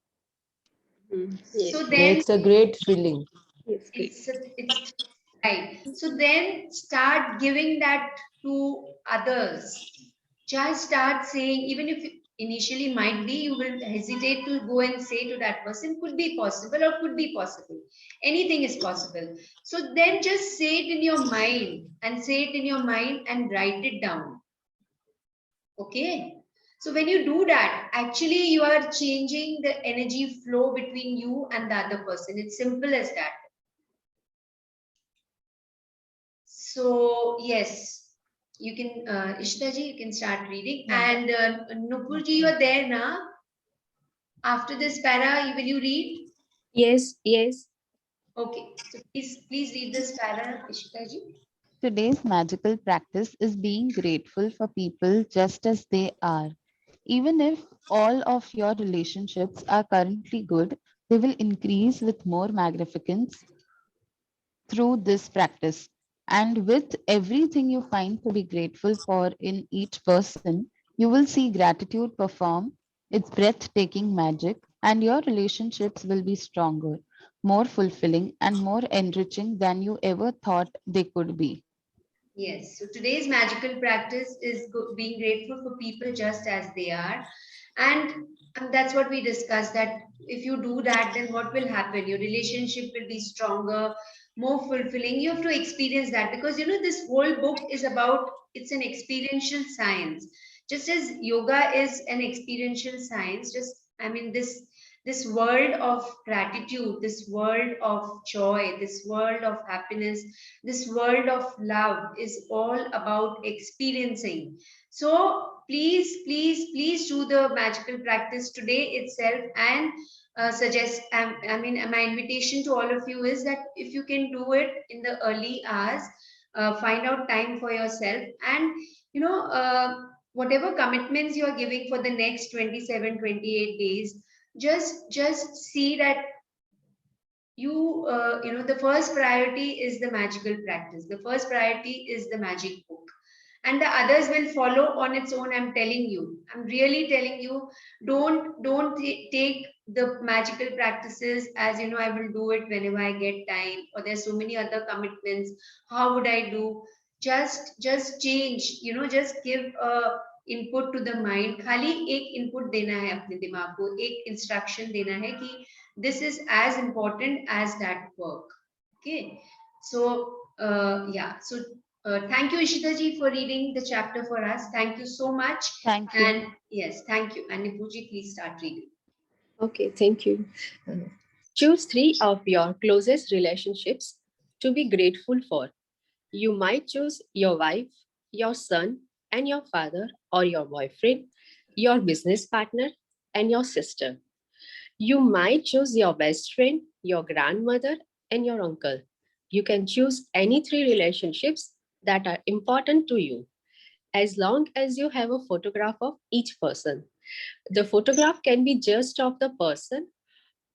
Yes. So then It's a great feeling. Yes, great. it's right. So then start giving that to others. Just start saying, even if initially might be you will hesitate to go and say to that person, could be possible or could be possible. Anything is possible. So then just say it in your mind and say it in your mind and write it down. Okay. So when you do that, actually you are changing the energy flow between you and the other person. It's simple as that. So yes, you can, Ishtaji, you can start reading. Yeah. And Nupurji, you are there now. After this para, will you read? Yes, yes. Okay. So please read this para, Ishtaji. Today's magical practice is being grateful for people just as they are. Even if all of your relationships are currently good, they will increase with more magnificence through this practice. And with everything you find to be grateful for in each person, you will see gratitude perform its breathtaking magic, and your relationships will be stronger, more fulfilling, and more enriching than you ever thought they could be. Yes. So today's magical practice is being grateful for people just as they are. And that's what we discussed, that if you do that, then what will happen? Your relationship will be stronger, more fulfilling. You have to experience that, because you know this whole book is about, it's an experiential science. Just as yoga is an experiential science, just I mean this world of gratitude, this world of joy, this world of happiness, this world of love is all about experiencing. So please do the magical practice today itself, and suggest, I mean, my invitation to all of you is that if you can do it in the early hours, find out time for yourself, and you know, whatever commitments you are giving for the next 27, 28 days, just see that you know, the first priority is the magical practice, the first priority is the magic book, and the others will follow on its own. I'm telling you, I'm really telling you, don't take the magical practices as, you know, I will do it whenever I get time, or there's so many other commitments, how would I do. Just change, you know, just give a input to the mind. खाली एक input देना है अपने दिमाग को, एक instruction देना है कि this is as important as that work. Okay. So yeah, so thank you, Ishita ji, for reading the chapter for us. Thank you so much. Thank you. And yes, thank you. And Nipuji, please start reading. Okay, thank you. Choose 3 of your closest relationships to be grateful for. You might choose your wife, your son, and your father, or your boyfriend, your business partner, and your sister. You might choose your best friend, your grandmother, and your uncle. You can choose any 3 relationships that are important to you, as long as you have a photograph of each person. The photograph can be just of the person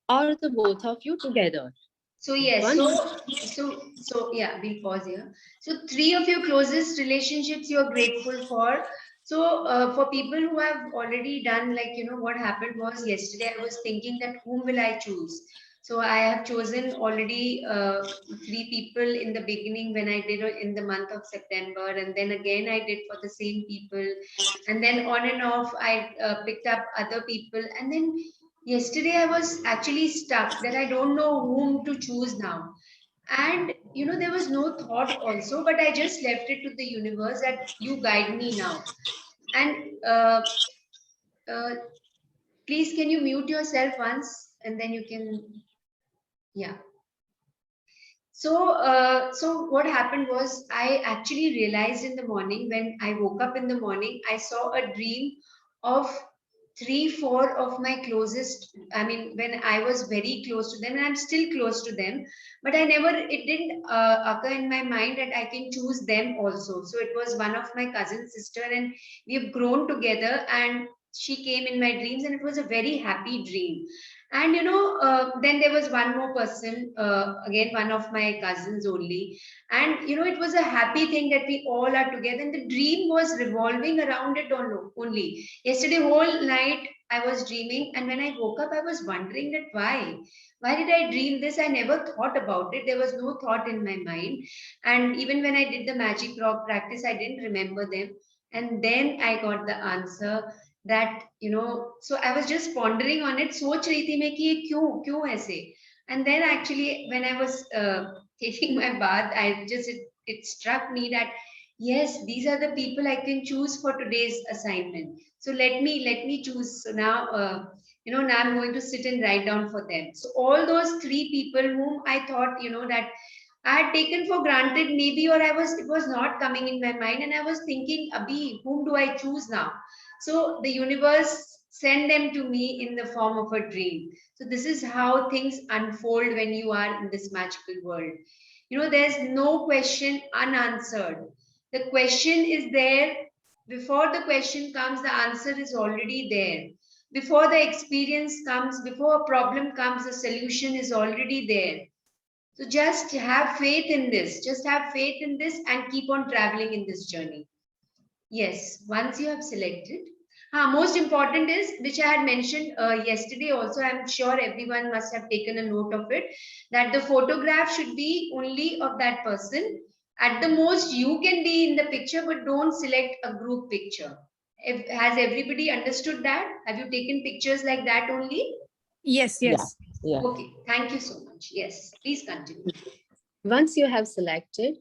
or the both of you together. So yes, so yeah, we'll pause here. So 3 of your closest relationships you're grateful for. So for people who have already done, like, you know, what happened was yesterday I was thinking that whom will I choose? So I have chosen already 3 people in the beginning when I did it in the month of September, and then again I did for the same people, and then on and off I picked up other people, and then yesterday I was actually stuck that I don't know whom to choose now. And you know, there was no thought also, but I just left it to the universe that you guide me now. And uh, please, can you mute yourself once, and then you can, yeah. So what happened was, I actually realized in the morning when I woke up in the morning, I saw a dream of 3, 4 of my closest. I mean, when I was very close to them, and I'm still close to them, but it didn't occur in my mind that I can choose them also. So it was one of my cousin's sister, and we've grown together, and she came in my dreams, and it was a very happy dream. And you know, then there was one more person, again, one of my cousins only. And you know, it was a happy thing that we all are together. And the dream was revolving around it only. Yesterday, whole night, I was dreaming, and when I woke up, I was wondering that why did I dream this? I never thought about it. There was no thought in my mind. And even when I did the magic rock practice, I didn't remember them. And then I got the answer that, so I was just pondering on it. सोच रही थी मैं कि ये क्यों ऐसे? And then actually, when I was taking my bath, it struck me that yes, these are the people I can choose for today's assignment. So let me choose. So now, now I'm going to sit and write down for them. So all those three people whom I thought, that I had taken for granted maybe, or it was not coming in my mind, and I was thinking, Abhi, whom do I choose now? So the universe send them to me in the form of a dream. So this is how things unfold when you are in this magical world. There's no question unanswered. The question is there. Before the question comes, the answer is already there. Before the experience comes, before a problem comes, the solution is already there. So just have faith in this. Just have faith in this and keep on traveling in this journey. Yes, once you have selected. Most important is, which I had mentioned yesterday also, I'm sure everyone must have taken a note of it, that the photograph should be only of that person. At the most, you can be in the picture, but don't select a group picture. Has everybody understood that? Have you taken pictures like that only? Yes. Yeah. Okay, thank you so much. Yes, please continue. Once you have selected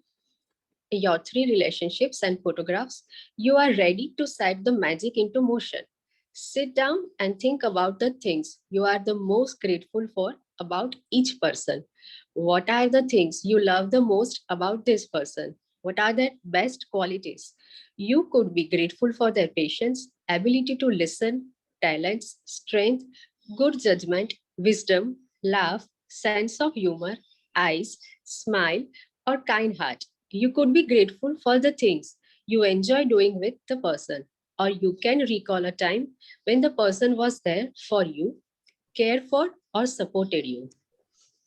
your 3 relationships and photographs, you are ready to set the magic into motion. Sit down and think about the things you are the most grateful for about each person. What are the things you love the most about this person? What are their best qualities? You could be grateful for their patience, ability to listen, talents, strength, good judgment, wisdom, laugh, sense of humor, eyes, smile, or kind heart. You could be grateful for the things you enjoy doing with the person, or you can recall a time when the person was there for you, cared for, or supported you.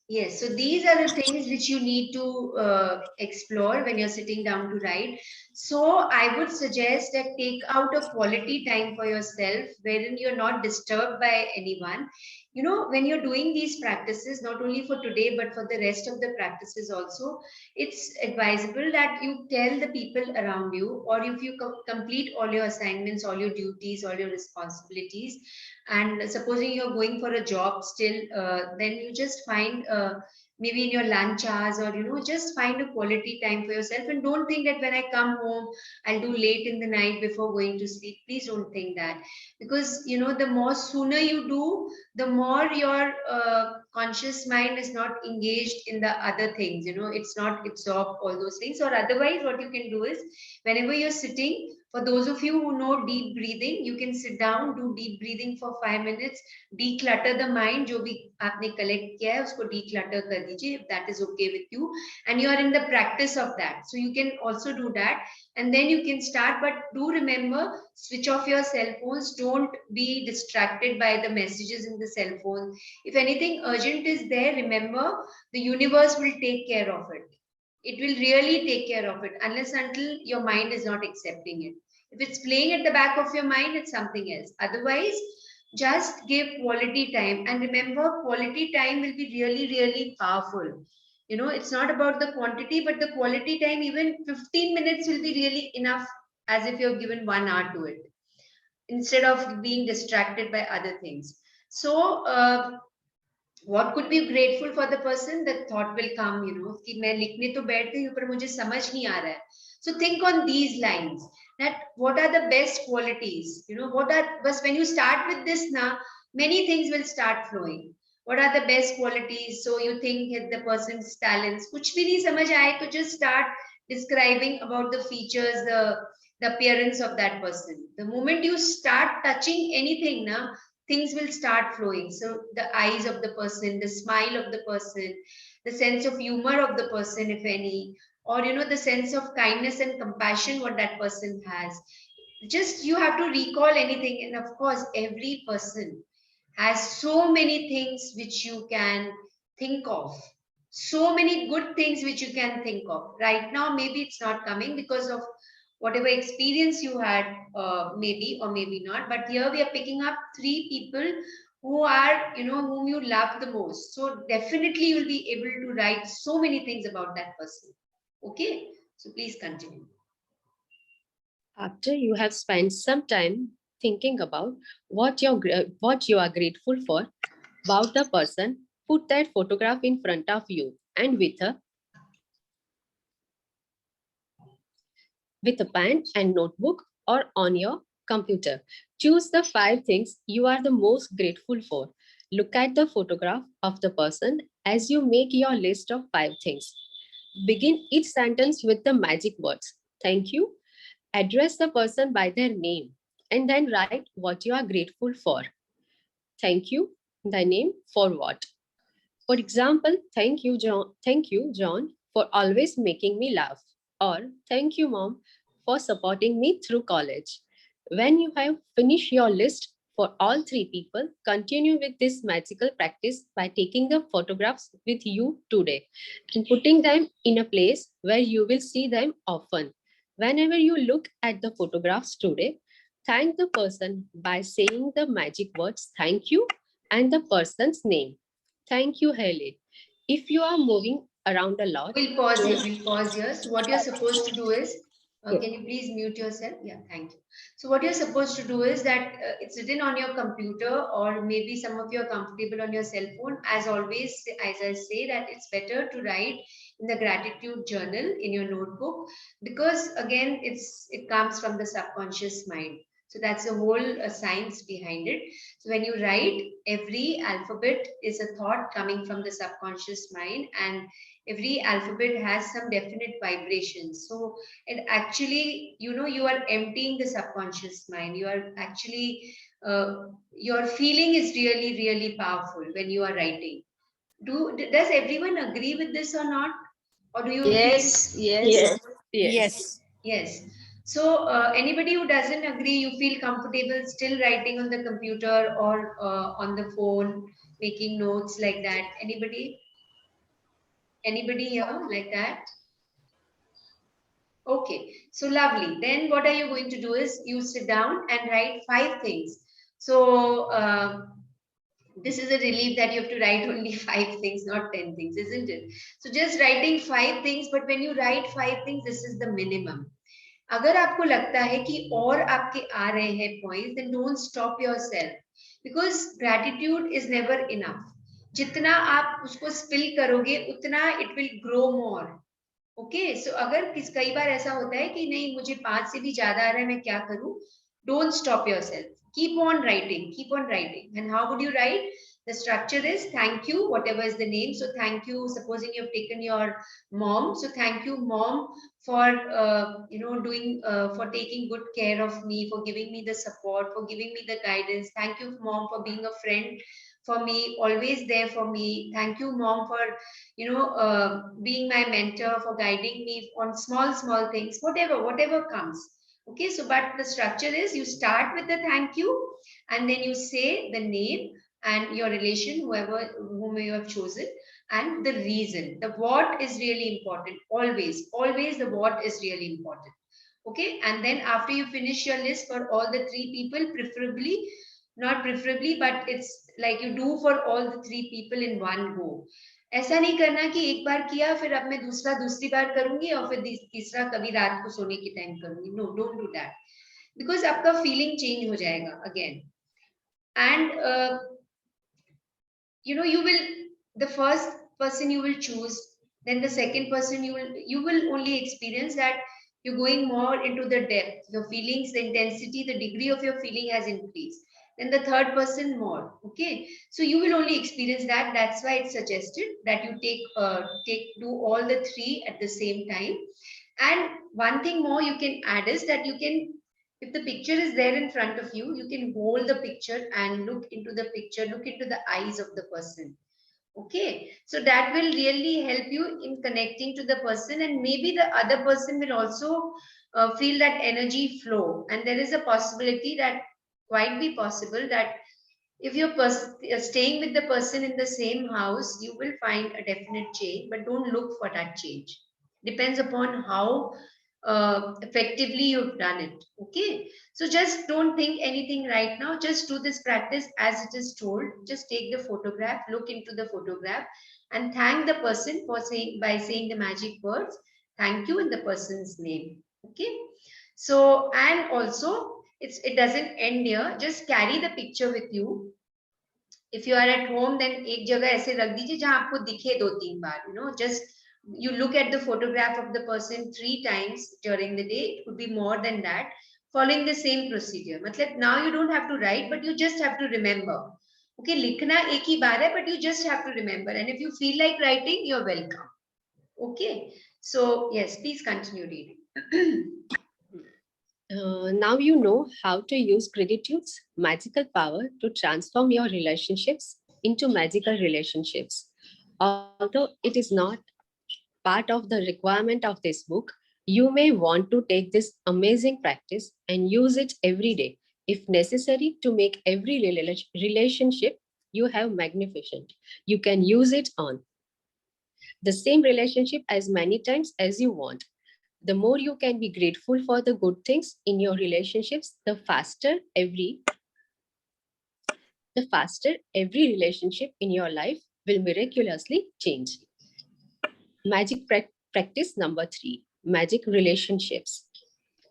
Yes, so these are the things which you need to explore when you're sitting down to write. So I would suggest that take out a quality time for yourself wherein you're not disturbed by anyone. When you're doing these practices, not only for today, but for the rest of the practices also, it's advisable that you tell the people around you, or if you complete all your assignments, all your duties, all your responsibilities, and supposing you're going for a job still, then you just find maybe in your lunch hours, or just find a quality time for yourself, and don't think that when I come home I'll do late in the night before going to sleep. Please don't think that, because the more sooner you do, the more your conscious mind is not engaged in the other things. It's not absorbed all those things. Or otherwise, what you can do is, whenever you're sitting, for those of you who know deep breathing, you can sit down, do deep breathing for 5 minutes, declutter the mind. जो भी आपने collect किया है, उसको declutter कर दीजिए, if that is okay with you. And you are in the practice of that. So you can also do that. And then you can start, but do remember, switch off your cell phones. Don't be distracted by the messages in the cell phone. If anything urgent is there, remember, the universe will take care of it. It will really take care of it, unless until your mind is not accepting it. If it's playing at the back of your mind, it's something else. Otherwise, just give quality time. And remember, quality time will be really, really powerful. It's not about the quantity, but the quality time. Even 15 minutes will be really enough, as if you've given 1 hour to it, instead of being distracted by other things. So, what could be grateful for the person? The thought will come, कि मैं लिखने तो बैठ गई हूँ पर मुझे समझ नहीं आ रहा है. So think on these lines, that what are the best qualities? But when you start with this now, many things will start flowing. What are the best qualities? So you think the person's talents. कुछ भी नहीं समझ आए तो just start describing about the features, the appearance of that person. The moment you start touching anything now, things will start flowing. So the eyes of the person, the smile of the person, the sense of humor of the person, if any, or the sense of kindness and compassion what that person has. Just you have to recall anything. And of course, every person has so many things which you can think of. So many good things which you can think of. Right now, maybe it's not coming because of whatever experience you had, maybe or maybe not. But here we are picking up 3 people who are, whom you love the most. So definitely you'll be able to write so many things about that person. Okay, so please continue. After you have spent some time thinking about what you are grateful for about the person, put that photograph in front of you and with a pen and notebook or on your computer. Choose the 5 things you are the most grateful for. Look at the photograph of the person as you make your list of 5 things. Begin each sentence with the magic words, thank you. Address the person by their name and then write what you are grateful for. Thank you, the name for what. For example, thank you, John, for always making me laugh. Or thank you, Mom, for supporting me through college. When you have finished your list for all 3 people, continue with this magical practice by taking the photographs with you today and putting them in a place where you will see them often. Whenever you look at the photographs today, thank the person by saying the magic words thank you and the person's name. Thank you, Haley. If you are moving around a lot, we'll pause here. We'll pause here. So what you're supposed to do is, Yeah. can you please mute yourself? Yeah, thank you. So what you're supposed to do is that it's written on your computer, or maybe some of you are comfortable on your cell phone. As always, as I say, that it's better to write in the gratitude journal in your notebook, because again, it comes from the subconscious mind. So that's the whole science behind it. So when you write, every alphabet is a thought coming from the subconscious mind, and every alphabet has some definite vibrations. So it actually, you are emptying the subconscious mind. You are actually, your feeling is really, really powerful when you are writing. Does everyone agree with this or not? Or do you Yes, feel? yes. Yes. Yes. So anybody who doesn't agree, you feel comfortable still writing on the computer or on the phone, making notes like that? Anybody? Anybody here like that? Okay, so lovely. Then what are you going to do is you sit down and write 5 things. So this is a relief that you have to write only 5 things, not 10 things, isn't it? So just writing 5 things, but when you write 5 things, this is the minimum. अगर आपको लगता है कि और आपके आ रहे हैं points, then don't stop yourself, because gratitude is never enough. जितना आप उसको spill करोगे, उतना it will grow more. Okay, so अगर कई बार ऐसा होता है कि नहीं, मुझे 5 से भी ज्यादा आ रहा है, मैं क्या करूं? Don't stop yourself, keep on writing. And how would you write? The structure is thank you, whatever is the name. So thank you, supposing you've taken your mom, so thank you, mom, for for taking good care of me, for giving me the support, for giving me the guidance. Thank you, mom, for being a friend for me, always there for me. Thank you, mom, for being my mentor, for guiding me on small things, whatever comes. Okay, so but the structure is you start with the thank you, and then you say the name and your relation, whom you have chosen, and the reason. The what is really important. Always the what is really important. Okay, and then after you finish your list for all the 3 people, preferably, not preferably, but it's like you do for all the 3 people in one go. ऐसा नहीं करना कि एक बार किया फिर अब मैं दूसरी बार करूंगी और फिर तीसरा कभी रात को सोने के टाइम करूंगी. No, don't do that, because आपका फीलिंग चेंज हो जाएगा again. And you will, the first person you will choose, then the second person you will only experience that you're going more into the depth, your feelings, the intensity, the degree of your feeling has increased. Then the third person more. Okay, so you will only experience that. That's why it's suggested that you do all the 3 at the same time. And one thing more you can add is that you can, if the picture is there in front of you, you can hold the picture and look into the picture, look into the eyes of the person. Okay, so that will really help you in connecting to the person, and maybe the other person will also feel that energy flow. And there is a possibility, that quite be possible, that if you're staying with the person in the same house, you will find a definite change, but don't look for that change. Depends upon how effectively you've done it. Okay, so just don't think anything right now, just do this practice as it is told. Just take the photograph, look into the photograph, and thank the person for saying, by saying the magic words thank you in the person's name. Okay, so and also it doesn't end here, just carry the picture with you. If you are at home, then एक जगह ऐसे रख दीजिए जहां आपको दिखे 2-3 बार, just you look at the photograph of the person 3 times during the day. It could be more than that, following the same procedure. मतलब now you don't have to write, but you just have to remember. Okay, लिखना एक ही बार है, but you just have to remember, and if you feel like writing, you're welcome. Okay, so yes, please continue reading. Now you know how to use gratitude's magical power to transform your relationships into magical relationships. Although it is not part of the requirement of this book, you may want to take this amazing practice and use it every day, if necessary, to make every relationship you have magnificent. You can use it on the same relationship as many times as you want. The more you can be grateful for the good things in your relationships, the faster every relationship in your life will miraculously change. Magic practice number 3, magic relationships.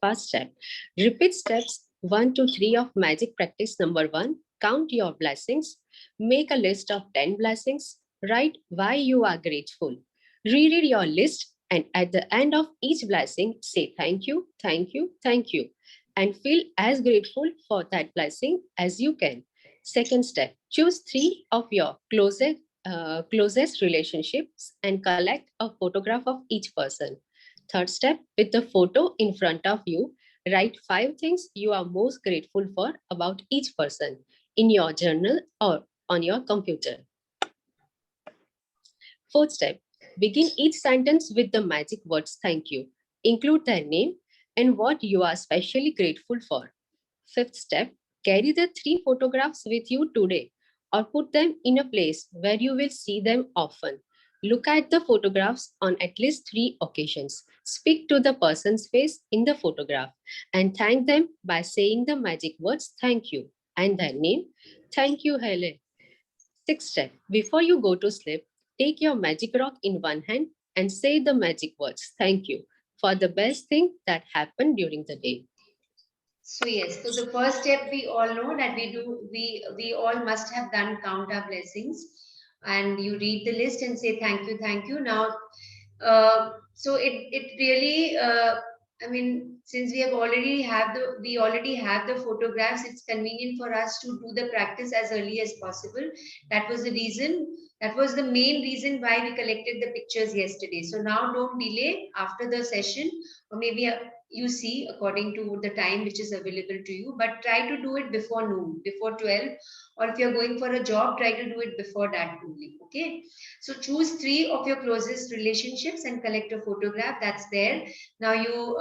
First step, repeat steps 1 to 3 of magic practice number 1. Count your blessings. Make a list of 10 blessings. Write why you are grateful. Reread your list, and at the end of each blessing, say thank you, thank you, thank you, and feel as grateful for that blessing as you can. Second step, choose 3 of your closest relationships and collect a photograph of each person. Third step, with the photo in front of you, write 5 things you are most grateful for about each person in your journal or on your computer. Fourth step, begin each sentence with the magic words thank you. Include their name and what you are especially grateful for. Fifth step, carry the 3 photographs with you today or put them in a place where you will see them often. Look at the photographs on at least 3 occasions. Speak to the person's face in the photograph and thank them by saying the magic words thank you and their name. Thank you, Helen. Sixth step, before you go to sleep, take your magic rock in one hand and say the magic words thank you for the best thing that happened during the day. So yes, so the first step we all know that we all must have done count our blessings, and you read the list and say thank you, thank you. Now, so it really, I mean, since we already have the photographs, it's convenient for us to do the practice as early as possible. That was the reason. That was the main reason why we collected the pictures yesterday. So now don't delay after the session, or maybe you see according to the time which is available to you, but try to do it before noon, before 12, or if you're going for a job, try to do it before that only. Okay, so choose 3 of your closest relationships and collect a photograph. That's there. Now you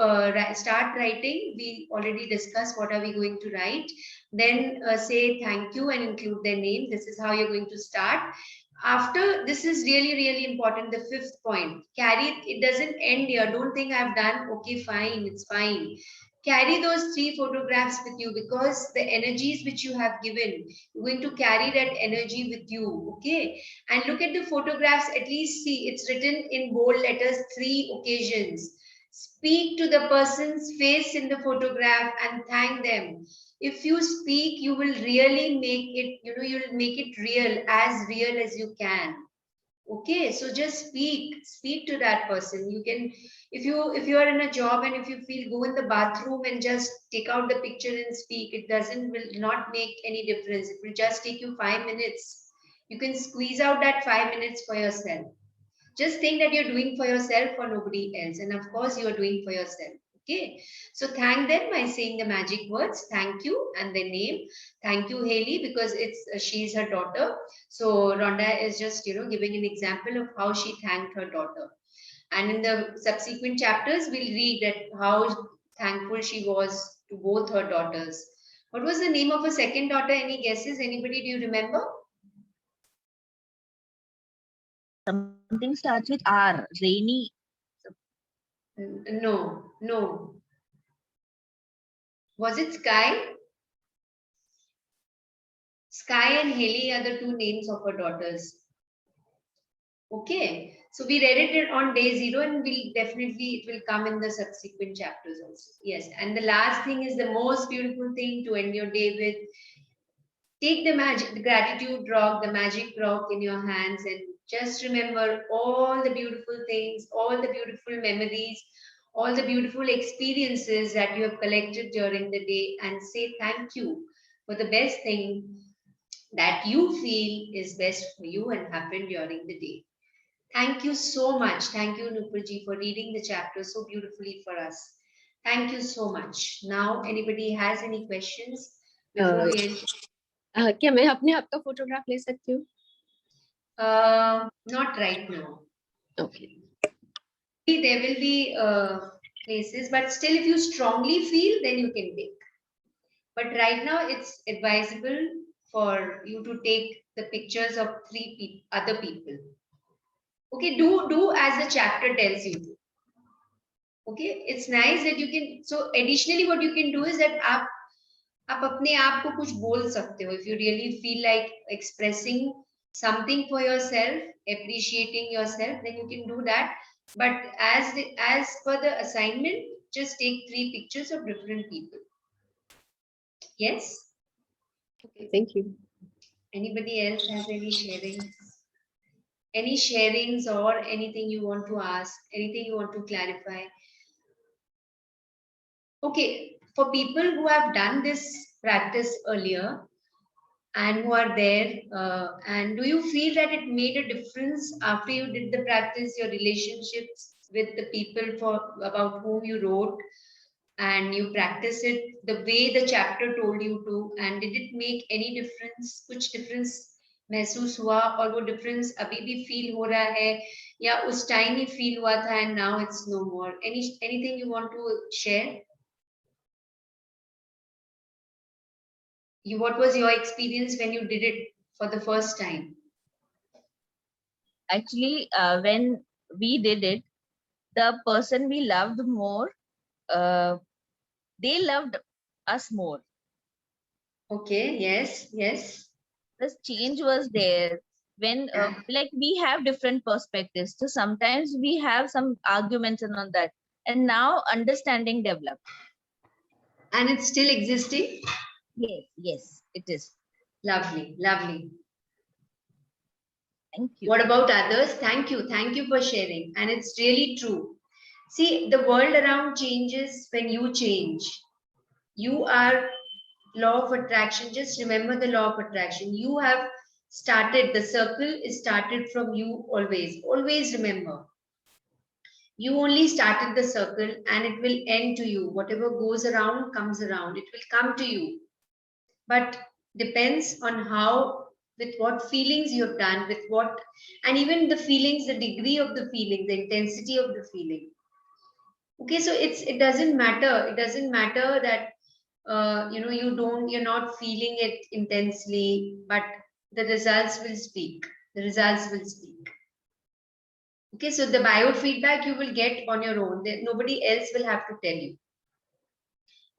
start writing. We already discussed what are we going to write. Then say thank you and include their name. This is how you're going to start. After this is really important, the 5th point, carry it doesn't end here. Don't think I've done okay, fine, it's fine. Carry those 3 photographs with you, because the energies which you have given, you're going to carry that energy with you. Okay, and look at the photographs, at least see it's written in bold letters 3 occasions. Speak to the person's face in the photograph and thank them. If you speak, you will really make it, you'll make it real as you can. Okay, so just speak to that person. You can, if you are in a job and if you feel, go in the bathroom and just take out the picture and speak. It will not make any difference. It will just take you 5 minutes. You can squeeze out that 5 minutes for yourself. Just think that you're doing for yourself, for nobody else, and of course you are doing for yourself. Okay, so thank them by saying the magic words thank you and their name. Thank you, Haley, because she's her daughter. So Rhonda is just giving an example of how she thanked her daughter, and in the subsequent chapters we'll read that how thankful she was to both her daughters. What was the name of her second daughter? Any guesses? Anybody, do you remember? Something starts with R. Rainy. No, no. Was it Sky? Sky and Haley are the two names of her daughters. Okay, so we read it on day 0, and it will come in the subsequent chapters also. Yes, and the last thing is the most beautiful thing to end your day with. Take the gratitude rock, the magic rock in your hands, and just remember all the beautiful things, all the beautiful memories, all the beautiful experiences that you have collected during the day, and say thank you for the best thing that you feel is best for you and happened during the day. Thank you so much. Thank you, Nupurji, for reading the chapter so beautifully for us. Thank you so much. Now, anybody has any questions before we end? क्या मैं अपने आप का photograph ले सकती हूँ? Not right now. Okay. There will be places, but still, if you strongly feel, then you can take. But right now, it's advisable for you to take the pictures of 3 other people. Okay, do as the chapter tells you to. Okay, it's nice that you can. So additionally, what you can do is that आप अपने आप को कुछ बोल सकते हो. If you really feel like expressing something for yourself, appreciating yourself, then you can do that. But as per the assignment, just take 3 pictures of different people. Yes. Okay, thank you. Anybody else has any sharings? Any sharings or anything you want to ask? Anything you want to clarify? Okay, for people who have done this practice earlier and who are there, and do you feel that it made a difference after you did the practice, your relationships with the people about whom you wrote, and you practice it the way the chapter told you to, and did it make any difference? कुछ difference महसूस हुआ, और वो difference अभी भी feel हो रहा है, या उस time ही feel हुआ था and now it's no more? Anything you want to share? What was your experience when you did it for the first time? Actually, when we did it, the person we loved more, they loved us more. Okay, yes, yes. The change was there when like we have different perspectives. So sometimes we have some arguments and on that. And now understanding developed. And it's still existing? Yes, yes, it is. Lovely, lovely. Thank you. What about others? Thank you for sharing. And it's really true. See, the world around changes when you change. You are law of attraction. Just remember the law of attraction. You have started, the circle is started from you always. Always remember. You only started the circle and it will end to you. Whatever goes around comes around. It will come to you. But depends on how, with what feelings you have done, with what, and even the feelings, the degree of the feeling, the intensity of the feeling. Okay, so it doesn't matter. It doesn't matter that you're not feeling it intensely, but the results will speak. The results will speak. Okay, so the biofeedback you will get on your own. Nobody else will have to tell you.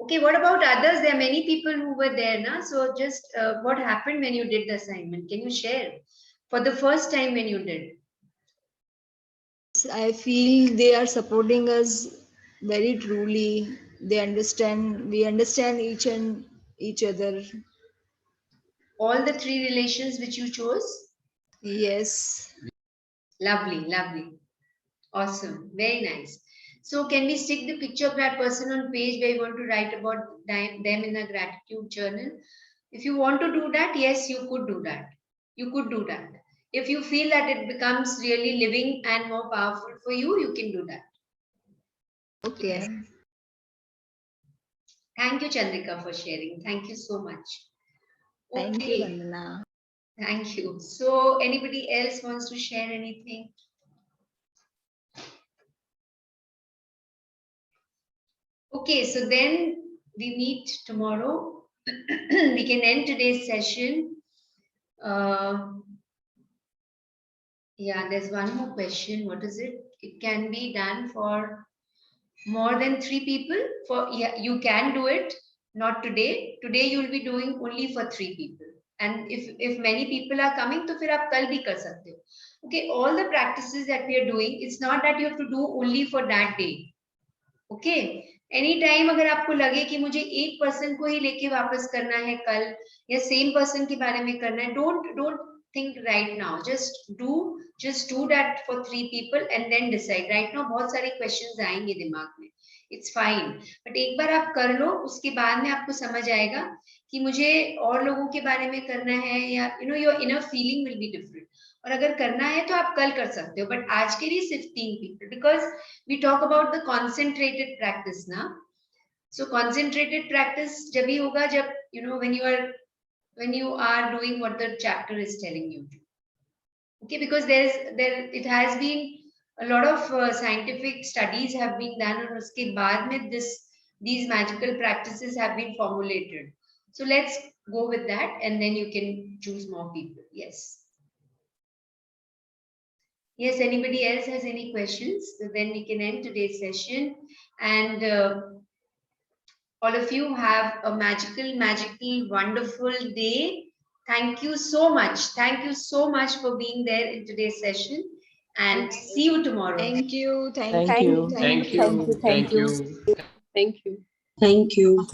Okay, what about others? There are many people who were there now. So just what happened when you did the assignment? Can you share? For the first time when you did. I feel they are supporting us very truly. We understand each other. All the 3 relations which you chose? Yes. Lovely, lovely. Awesome. Very nice. So can we stick the picture of that person on page where you want to write about them in a gratitude journal? If you want to do that, yes, you could do that. You could do that. If you feel that it becomes really living and more powerful for you, you can do that. Okay. Thank you, Chandrika, for sharing. Thank you so much. Thank you, Vandana. Thank you. So anybody else wants to share anything? Okay, so then we meet tomorrow. We can end today's session. Yeah, there's one more question. What is it? It can be done for more than 3 people. Yeah, you can do it. Not today. Today you will be doing only for 3 people. And if many people are coming, तो फिर आप कल भी कर सकते हो. Okay, all the practices that we are doing, it's not that you have to do only for that day. Okay, anytime अगर आपको लगे कि मुझे एक पर्सन को ही लेके वापस करना है कल, या सेम पर्सन के बारे में करना है, don't think right now. Just do that for 3 people and then decide. Right now बहुत सारे questions आएंगे दिमाग में. It's fine. But एक बार आप कर लो, उसके बाद में आपको समझ आएगा कि मुझे और लोगों के बारे में करना है, या your inner feeling will be different. और अगर करना है तो आप कल कर सकते हो, बट आज के लिए सिर्फ 3 people, because we talk about the concentrated practice ना. So concentrated practice जब भी होगा जब when you are doing what the chapter is telling you. Okay, because it has been a lot of scientific studies have been done, and उसके बाद में these magical practices have been formulated. So let's go with that, and then you can choose more people. Yes. Yes, anybody else has any questions? So then we can end today's session, and all of you have a magical, wonderful day. Thank you so much. Thank you so much for being there in today's session, and see you tomorrow. Thank you. Thank you. Thank you. Thank you.